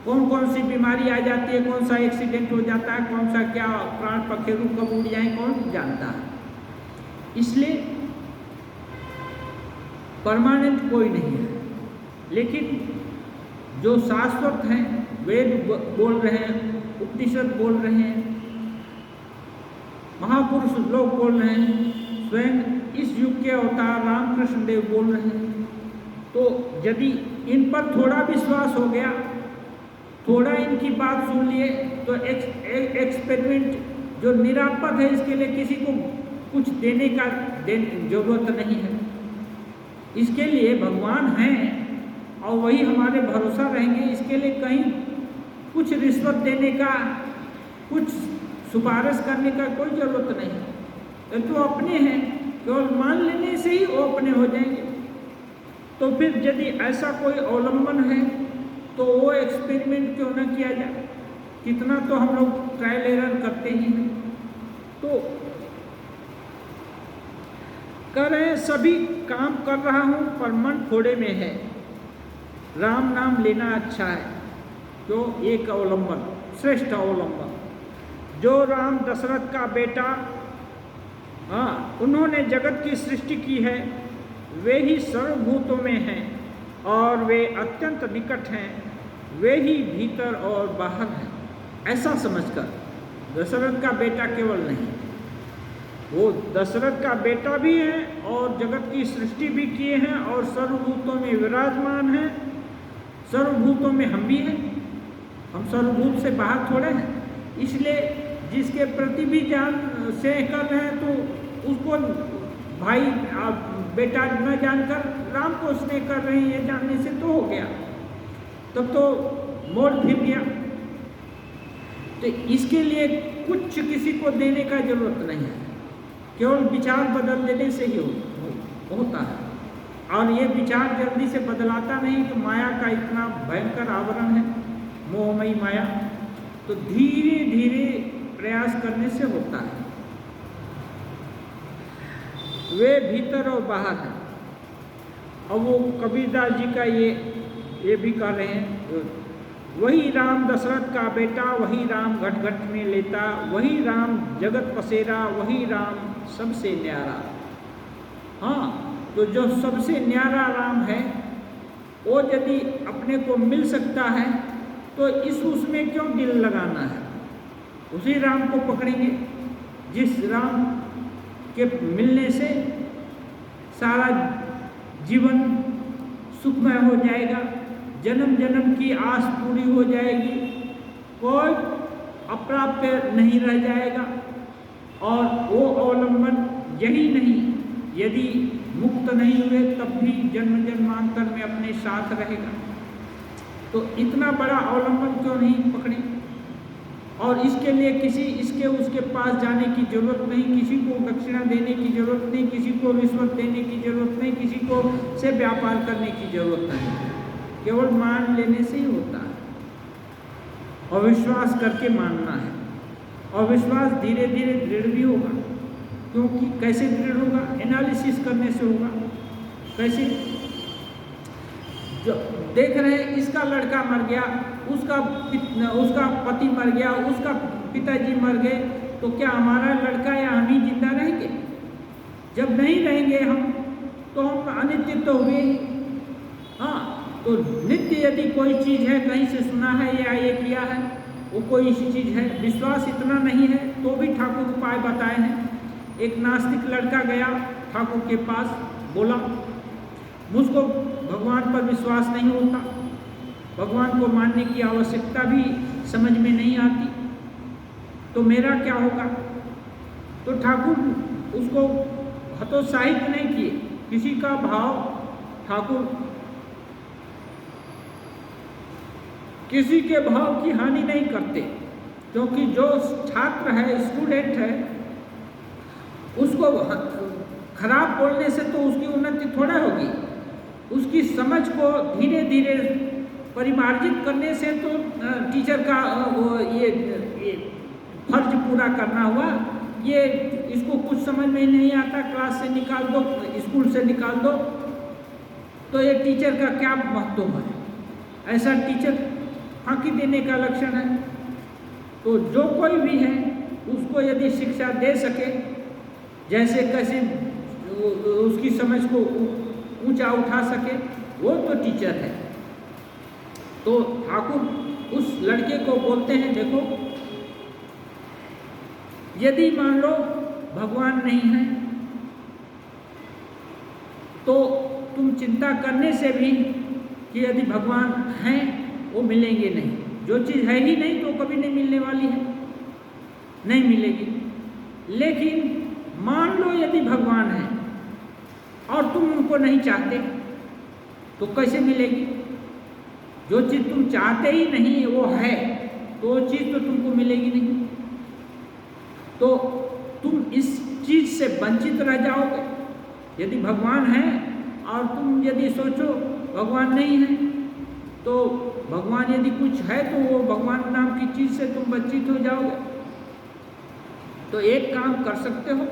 कौन कौन सी बीमारी आ जाती है, कौन सा एक्सीडेंट हो जाता है, कौन सा क्या प्राण पखेरु कब उड़ जाए, कौन जानता है? इसलिए परमानेंट कोई नहीं है। लेकिन जो शाश्वत हैं, वेद बोल रहे हैं, उपनिषद बोल रहे हैं, महापुरुष लोग बोल रहे हैं, स्वयं इस युग के अवतार रामकृष्ण देव बोल रहे हैं। तो यदि इन पर थोड़ा विश्वास हो गया, थोड़ा इनकी बात सुन लिए, तो एक्सपेरिमेंट जो निरापद है, इसके लिए किसी को कुछ देने का जरूरत नहीं है। इसके लिए भगवान हैं और वही हमारे भरोसा रहेंगे। इसके लिए कहीं कुछ रिश्वत देने का, कुछ सिफारिश करने का कोई ज़रूरत नहीं है। ये तो अपने हैं, केवल मान लेने से ही वो अपने हो जाएंगे। तो फिर यदि ऐसा कोई अवलंबन है तो वो एक्सपेरिमेंट क्यों न किया जाए? कितना तो हम लोग ट्रायल एरर करते ही हैं। तो कह रहे हैं सभी काम कर रहा हूँ पर मन थोड़े में है। राम नाम लेना अच्छा है, जो एक अवलंबन, श्रेष्ठ अवलंबन। जो राम दशरथ का बेटा, उन्होंने जगत की सृष्टि की है, वे ही सर्वभूतों में हैं और वे अत्यंत निकट हैं, वे ही भीतर और बाहर हैं। ऐसा समझकर दशरथ का बेटा केवल नहीं, वो दशरथ का बेटा भी है और जगत की सृष्टि भी किए हैं और सर्वभूतों में विराजमान हैं। सर्वभूतों में हम भी हैं, हम सर्वभूत से बाहर थोड़े हैं। इसलिए जिसके प्रति भी जान से कर रहे हैं तो उसको भाई बेटा न जानकर राम को स्नेह कर रहे हैं, ये जानने से तो हो गया, तब तो मोड़ फिर गया। तो इसके लिए कुछ किसी को देने का जरूरत नहीं है, केवल विचार बदल देने से ही होता है। और ये विचार जल्दी से बदलाता नहीं। तो माया का इतना भयंकर आवरण है, मोहमयी माया, तो धीरे धीरे प्रयास करने से होता है। वे भीतर और बाहर हैं। और वो कबीरदास जी का ये भी कह रहे हैं, वही राम दशरथ का बेटा, वही राम घट घट में लेता, वही राम जगत पसेरा, वही राम सबसे न्यारा। हाँ, तो जो सबसे न्यारा राम है वो यदि अपने को मिल सकता है तो उसमें क्यों दिल लगाना है? उसी राम को पकड़ेंगे जिस राम के मिलने से सारा जीवन सुखमय हो जाएगा, जन्म जन्म की आस पूरी हो जाएगी, कोई अप्राप्य नहीं रह जाएगा। और वो अवलंबन यही नहीं, यदि मुक्त नहीं हुए तब भी जन्म जन्मांतर में अपने साथ रहेगा। तो इतना बड़ा अवलंबन क्यों नहीं पकड़े? और इसके लिए इसके उसके पास जाने की जरूरत नहीं, किसी को दक्षिणा देने की जरूरत नहीं, किसी को रिश्वत देने की जरूरत नहीं, किसी को से व्यापार करने की जरूरत नहीं, केवल मान लेने से ही होता है। और विश्वास करके मानना है, और विश्वास धीरे धीरे दृढ़ भी होगा। क्योंकि कैसे दृढ़ होगा? एनालिसिस करने से होगा। कैसे? जो देख रहे हैं इसका लड़का मर गया, उसका पति मर गया, उसका पिताजी मर गए, तो क्या हमारा लड़का या हम ही जिंदा रहेंगे? जब नहीं रहेंगे हम, तो हम अनित्य तो हुए ही। हाँ, तो नित्य यदि कोई चीज़ है, कहीं से सुना है या ये किया है, वो कोई चीज़ है, विश्वास इतना नहीं है, तो भी ठाकुर उपाय बताए हैं। एक नास्तिक लड़का गया ठाकुर के पास, बोला मुझको भगवान पर विश्वास नहीं होता, भगवान को मानने की आवश्यकता भी समझ में नहीं आती, तो मेरा क्या होगा? तो ठाकुर उसको हतोत्साहित नहीं किए, किसी का भाव ठाकुर किसी के भाव की हानि नहीं करते। क्योंकि जो छात्र है, स्टूडेंट है, उसको खराब बोलने से तो उसकी उन्नति थोड़ा होगी। उसकी समझ को धीरे धीरे परिमार्जित करने से तो टीचर का ये फर्ज पूरा करना हुआ। ये इसको कुछ समझ में नहीं आता, क्लास से निकाल दो, स्कूल से निकाल दो, तो ये टीचर का क्या महत्व है? ऐसा टीचर फांकी देने का लक्षण है। तो जो कोई भी है उसको यदि शिक्षा दे सके, जैसे कैसे उसकी समझ को ऊंचा उठा सके, वो तो टीचर है। तो ठाकुर उस लड़के को बोलते हैं, देखो यदि मान लो भगवान नहीं है, तो तुम चिंता करने से भी कि यदि भगवान हैं वो मिलेंगे नहीं। जो चीज़ है ही नहीं तो कभी नहीं मिलने वाली है, नहीं मिलेगी। लेकिन मान लो यदि भगवान है और तुम उनको नहीं चाहते, तो कैसे मिलेगी? जो चीज़ तुम चाहते ही नहीं वो है, तो वो चीज़ तो तुमको मिलेगी नहीं। तो तुम इस चीज़ से वंचित रह जाओगे। यदि भगवान है और तुम यदि सोचो भगवान नहीं है, तो भगवान यदि कुछ है तो वो भगवान नाम की चीज़ से तुम वंचित हो जाओगे। तो एक काम कर सकते हो,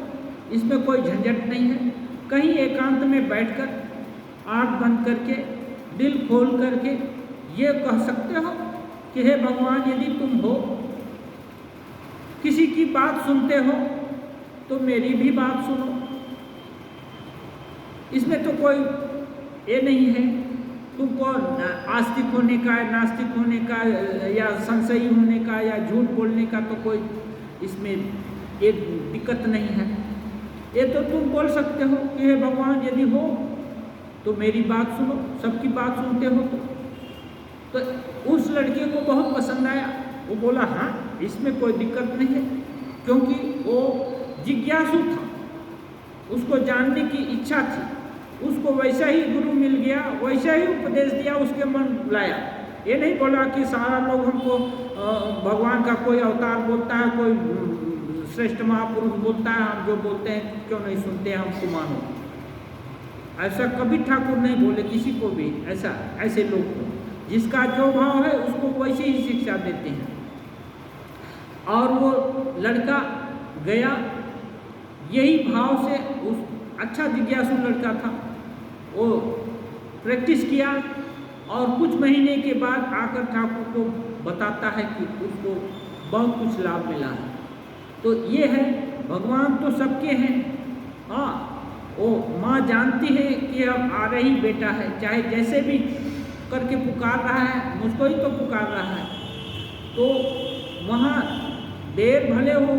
इसमें कोई झंझट नहीं है। कहीं एकांत में बैठकर आँख बंद करके दिल खोल करके ये कह सकते हो कि हे भगवान, यदि तुम हो, किसी की बात सुनते हो तो मेरी भी बात सुनो। इसमें तो कोई ये नहीं है तुमको आस्तिक होने का, नास्तिक होने का, या संशयी होने का, या झूठ बोलने का, तो कोई इसमें एक दिक्कत नहीं है। ये तो तुम बोल सकते हो कि हे भगवान, यदि हो तो मेरी बात सुनो, सबकी बात सुनते हो। तो उस लड़के को बहुत पसंद आया। वो बोला हाँ, इसमें कोई दिक्कत नहीं है, क्योंकि वो जिज्ञासु था, उसको जानने की इच्छा थी। उसको वैसा ही गुरु मिल गया, वैसा ही उपदेश दिया, उसके मन लाया। ये नहीं बोला कि सारा लोग हमको भगवान का कोई अवतार बोलता है, कोई श्रेष्ठ महापुरुष बोलता है, हम जो बोलते हैं क्यों नहीं सुनते, हमको मानो। ऐसा कभी ठाकुर नहीं बोले किसी को भी। ऐसे लोग को जिसका जो भाव है उसको वैसे ही शिक्षा देते हैं। और वो लड़का गया यही भाव से, उस अच्छा जिज्ञासु लड़का था, वो प्रैक्टिस किया और कुछ महीने के बाद आकर ठाकुर को बताता है कि उसको बहुत कुछ लाभ मिला है। तो ये है, भगवान तो सबके हैं। हाँ, वो माँ जानती है कि अब आ रही बेटा है, चाहे जैसे भी करके पुकार रहा है, मुझको ही तो पुकार रहा है। तो वहाँ देर भले हो,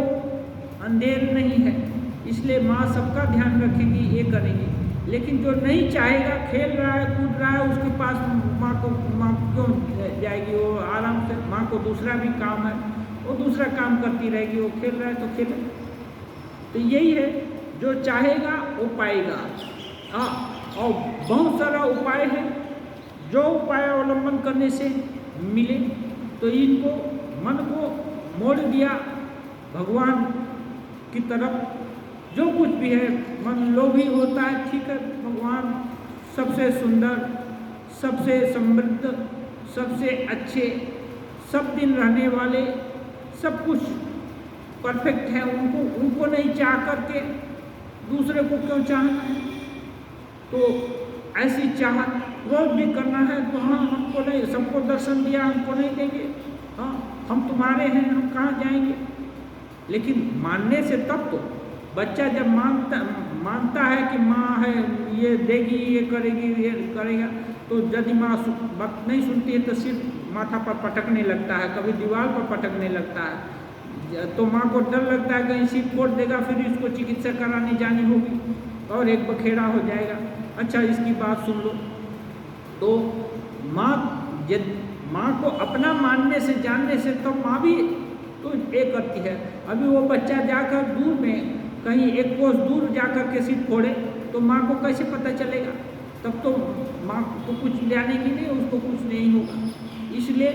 अंधेर नहीं है, इसलिए माँ सबका ध्यान रखेगी, ये करेगी। लेकिन जो नहीं चाहेगा, खेल रहा है, कूद रहा है, उसके पास माँ क्यों जाएगी? वो आराम से, माँ को दूसरा भी काम है, वो दूसरा काम करती रहेगी। वो खेल रहा है तो खेले। तो यही है, जो चाहेगा वो पाएगा। हाँ, और बहुत सारा उपाय है, जो उपाय अवलंबन करने से मिले। तो इनको मन को मोड़ दिया भगवान की तरफ। जो कुछ भी है मन लोभी होता है, ठीक है, भगवान सबसे सुंदर, सबसे समृद्ध, सबसे अच्छे, सब दिन रहने वाले, सब कुछ परफेक्ट है, उनको नहीं चाह करके दूसरे को क्यों चाहना है? तो ऐसी चाहत रोज भी करना है तो हाँ, हमको नहीं, सबको दर्शन दिया हमको नहीं देंगे, हाँ हम तुम्हारे हैं, हम कहाँ जाएंगे? लेकिन मानने से तब तो बच्चा जब मानता है कि माँ है, ये देगी, ये करेगी, ये करेगा, तो यदि माँ बात नहीं सुनती है तो सिर माथा पर पटकने लगता है, कभी दीवार पर पटकने लगता है, तो माँ को डर लगता है कहीं सिर फोड़ देगा, फिर इसको चिकित्सा कराने जानी होगी और एक बखेड़ा हो जाएगा। अच्छा इसकी बात सुन लो। तो माँ को अपना मानने से, जानने से तो माँ भी तो ये करती है। अभी वो बच्चा जाकर दूर में कहीं एक कोस दूर जाकर के सिर फोड़े तो माँ को कैसे पता चलेगा? तब तो माँ तो कुछ जाने की नहीं, उसको कुछ नहीं होगा। इसलिए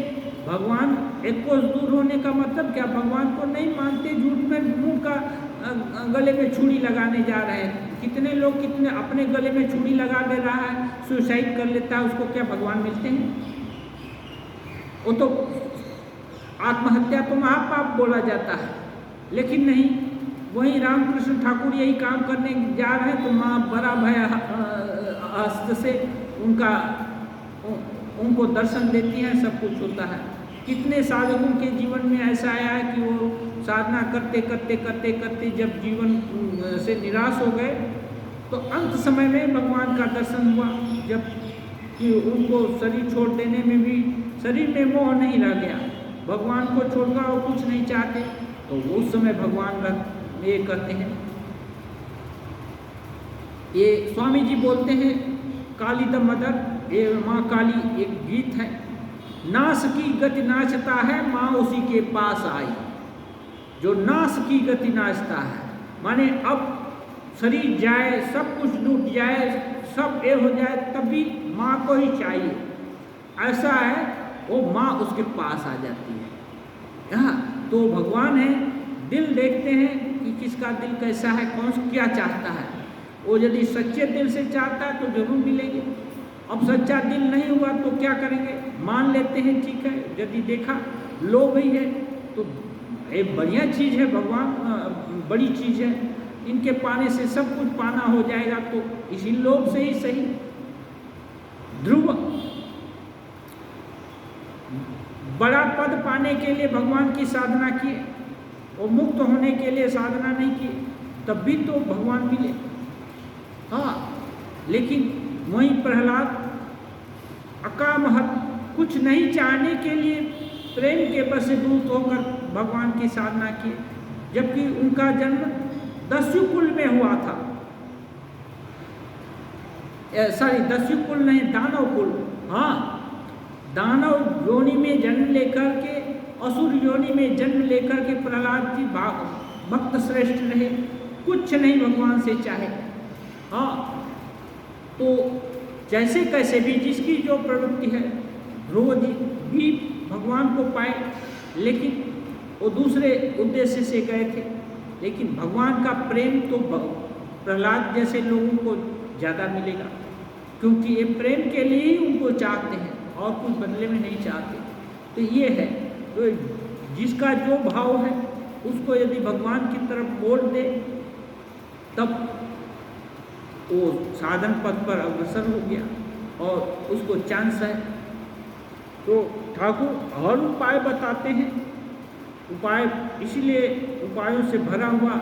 भगवान एक कोस दूर होने का मतलब क्या? भगवान को नहीं मानते, झूठ में मुंह का गले में छुरी लगाने जा रहे हैं। कितने लोग कितने अपने गले में छुरी लगा दे रहा है, सुसाइड कर लेता है, उसको क्या भगवान मिलते हैं? वो तो आत्महत्या तो महापाप बोला जाता है, लेकिन नहीं, वहीं रामकृष्ण ठाकुर यही काम करने जा रहे हैं तो माँ बड़ा भय हस्त से उनको दर्शन देती हैं, सब कुछ होता है। कितने साधकों के जीवन में ऐसा आया है कि वो साधना करते करते करते करते जब जीवन से निराश हो गए तो अंत समय में भगवान का दर्शन हुआ, जब कि उनको शरीर छोड़ देने में भी शरीर में मोह नहीं रह गया, भगवान को छोड़कर वो कुछ नहीं चाहते, तो उस समय भगवान ये कहते हैं। ये स्वामी जी बोलते हैं, काली द मदर, ये माँ काली एक गीत है, नाश की गति नाचता है माँ उसी के पास आई। जो नाश की गति नाचता है माने अब शरीर जाए, सब कुछ लूट जाए, सब ये हो जाए, तभी माँ को ही चाहिए, ऐसा है, वो माँ उसके पास आ जाती है। यहाँ तो भगवान है, दिल देखते हैं कि किसका दिल कैसा है, कौन सा क्या चाहता है। वो यदि सच्चे दिल से चाहता है तो जरूर मिलेंगे। अब सच्चा दिल नहीं हुआ तो क्या करेंगे? मान लेते हैं, ठीक है, यदि देखा लोभ ही है तो एक बढ़िया चीज़ है, भगवान बड़ी चीज़ है, इनके पाने से सब कुछ पाना हो जाएगा, तो इसी लोभ से ही सही। ध्रुव बड़ा पद पाने के लिए भगवान की साधना किए और मुक्त होने के लिए साधना नहीं की, तब भी तो भगवान मिले। हाँ, लेकिन वहीं प्रहलाद अकामहत कुछ नहीं चाहने के लिए प्रेम के वशीभूत होकर भगवान की साधना की, जबकि उनका जन्म दस्यु कुल में हुआ था। सॉरी, दस्यु कुल नहीं, दानव कुल। हाँ, दानव योनि में जन्म लेकर के, असुर योनि में जन्म लेकर के प्रहलाद जी भक्त श्रेष्ठ रहे, कुछ नहीं भगवान से चाहे। हाँ, तो जैसे कैसे भी जिसकी जो प्रवृत्ति है, ध्रुव जी भी भगवान को पाए, लेकिन वो दूसरे उद्देश्य से गए थे। लेकिन भगवान का प्रेम तो प्रहलाद जैसे लोगों को ज़्यादा मिलेगा, क्योंकि ये प्रेम के लिए ही उनको चाहते हैं और कुछ बदले में नहीं चाहते। तो ये है, तो जिसका जो भाव है उसको यदि भगवान की तरफ मोड़ दे, तब वो साधन पथ पर अग्रसर हो गया और उसको चांस है। तो ठाकुर हर उपाय बताते हैं, उपाय इसलिए उपायों से भरा हुआ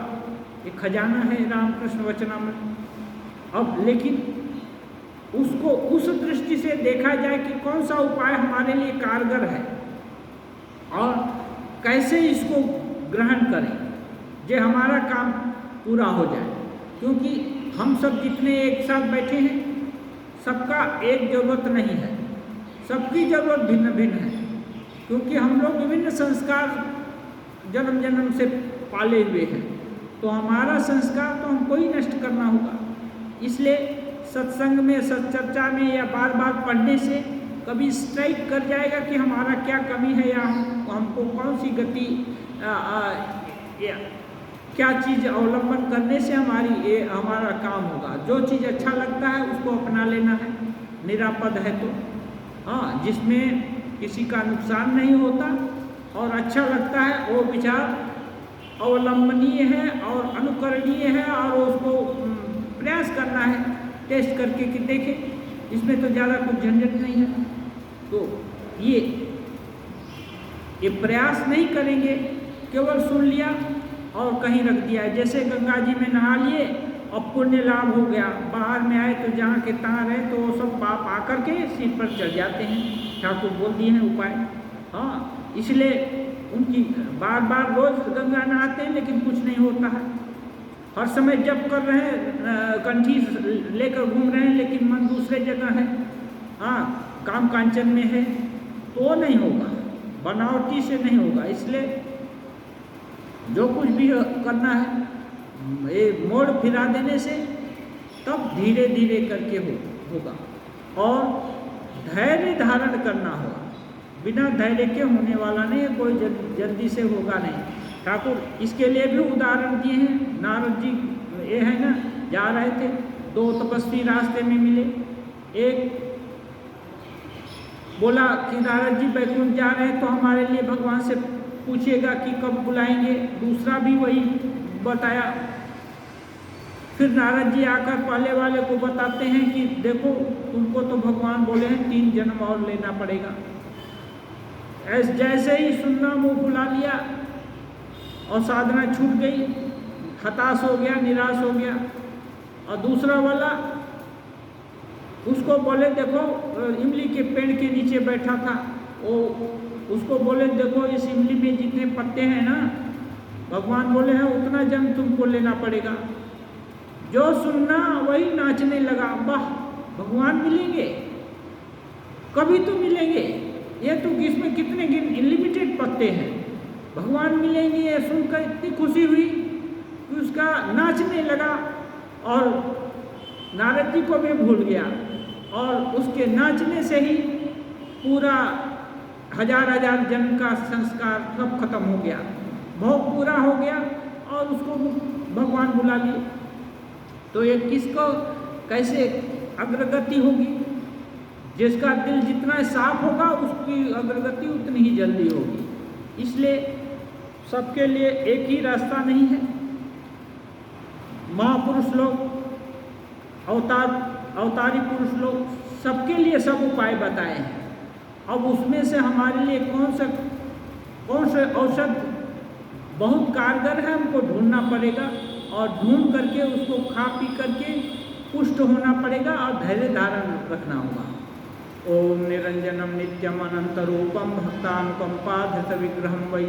एक खजाना है रामकृष्ण वचनामृत। अब लेकिन उसको उस दृष्टि से देखा जाए कि कौन सा उपाय हमारे लिए कारगर है और कैसे इसको ग्रहण करें जो हमारा काम पूरा हो जाए। क्योंकि हम सब जितने एक साथ बैठे हैं, सबका एक जरूरत नहीं है, सबकी जरूरत भिन्न भिन्न है, क्योंकि हम लोग विभिन्न संस्कार जन्म जन्म से पाले हुए हैं, तो हमारा संस्कार तो हमको ही नष्ट करना होगा। इसलिए सत्संग में, सत्चर्चा में या बार बार पढ़ने से कभी स्ट्राइक कर जाएगा कि हमारा क्या कमी है या हमको कौन सी गति क्या चीज़ अवलंबन करने से हमारा काम होगा। जो चीज़ अच्छा लगता है उसको अपना लेना है, निरापद है तो, हाँ, जिसमें किसी का नुकसान नहीं होता और अच्छा लगता है वो विचार अवलंबनीय है और अनुकरणीय है और उसको प्रयास करना है टेस्ट करके कि देखें, इसमें तो ज़्यादा कुछ झंझट नहीं है। तो ये प्रयास नहीं करेंगे, केवल सुन लिया और कहीं रख दिया। जैसे गंगा जी में नहा लिए और पुण्य लाभ हो गया, बाहर में आए तो जहाँ के तहाँ रहे तो वो सब पाप आकर के सिर पर चढ़ जाते हैं। ठाकुर बोल दिए हैं उपाय, हाँ, इसलिए उनकी बार बार रोज गंगा नहाते हैं लेकिन कुछ नहीं होता है। हर समय जप कर रहे हैं, कंठी लेकर घूम रहे हैं लेकिन मन दूसरे जगह है, हाँ, काम कांचन में है, तो वो नहीं होगा, बनावटी से नहीं होगा। इसलिए जो कुछ भी करना है ये मोड़ फिरा देने से तब धीरे धीरे करके होगा और धैर्य धारण करना होगा। बिना धैर्य के होने वाला नहीं है, कोई जल्दी से होगा नहीं। ठाकुर इसके लिए भी उदाहरण दिए हैं। नारद जी ये है ना, जा रहे थे, दो तपस्वी रास्ते में मिले। एक बोला कि नारद जी बैकुंठ जा रहे हैं तो हमारे लिए भगवान से पूछिएगा कि कब बुलाएंगे। दूसरा भी वही बताया। फिर नारद जी आकर पहले वाले को बताते हैं कि देखो तुमको तो भगवान बोले हैं 3 जन्म और लेना पड़ेगा। जैसे ही सुनना मुँह फुला लिया और साधना छूट गई, हताश हो गया, निराश हो गया। और दूसरा वाला उसको बोले देखो, इमली के पेड़ के नीचे बैठा था, वो उसको बोले देखो इस इमली में जितने पत्ते हैं ना, भगवान बोले हैं उतना जन्म तुमको लेना पड़ेगा। जो सुनना वही नाचने लगा, वाह भगवान मिलेंगे, कभी तो मिलेंगे, ये तो इसमें कितने इनलिमिटेड पत्ते हैं, भगवान मिलेंगे। ये सुनकर इतनी खुशी हुई कि उसका नाचने लगा और नारद जी को भी भूल गया और उसके नाचने से ही पूरा हजार जन्म का संस्कार सब खत्म हो गया, भोग पूरा हो गया और उसको भगवान बुला लिए। तो ये किसको कैसे अग्रगति होगी? जिसका दिल जितना साफ होगा उसकी अग्रगति उतनी ही जल्दी होगी। इसलिए सबके लिए एक ही रास्ता नहीं है। महापुरुष लोग, अवतारी पुरुष लोग, सबके लिए सब उपाय बताए हैं। अब उसमें से हमारे लिए कौन से औषध बहुत कारगर है हमको ढूंढना पड़ेगा और ढूंढ करके उसको खा पी करके पुष्ट होना पड़ेगा और धैर्य धारण रखना होगा। ओम निरंजनम नित्यम अनंत रूपम भक्तानुकंपाधृत विग्रहम वै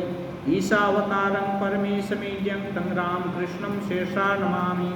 ईशावतारं परमेशमीड्यं तं राम कृष्णं शेषा नमामि।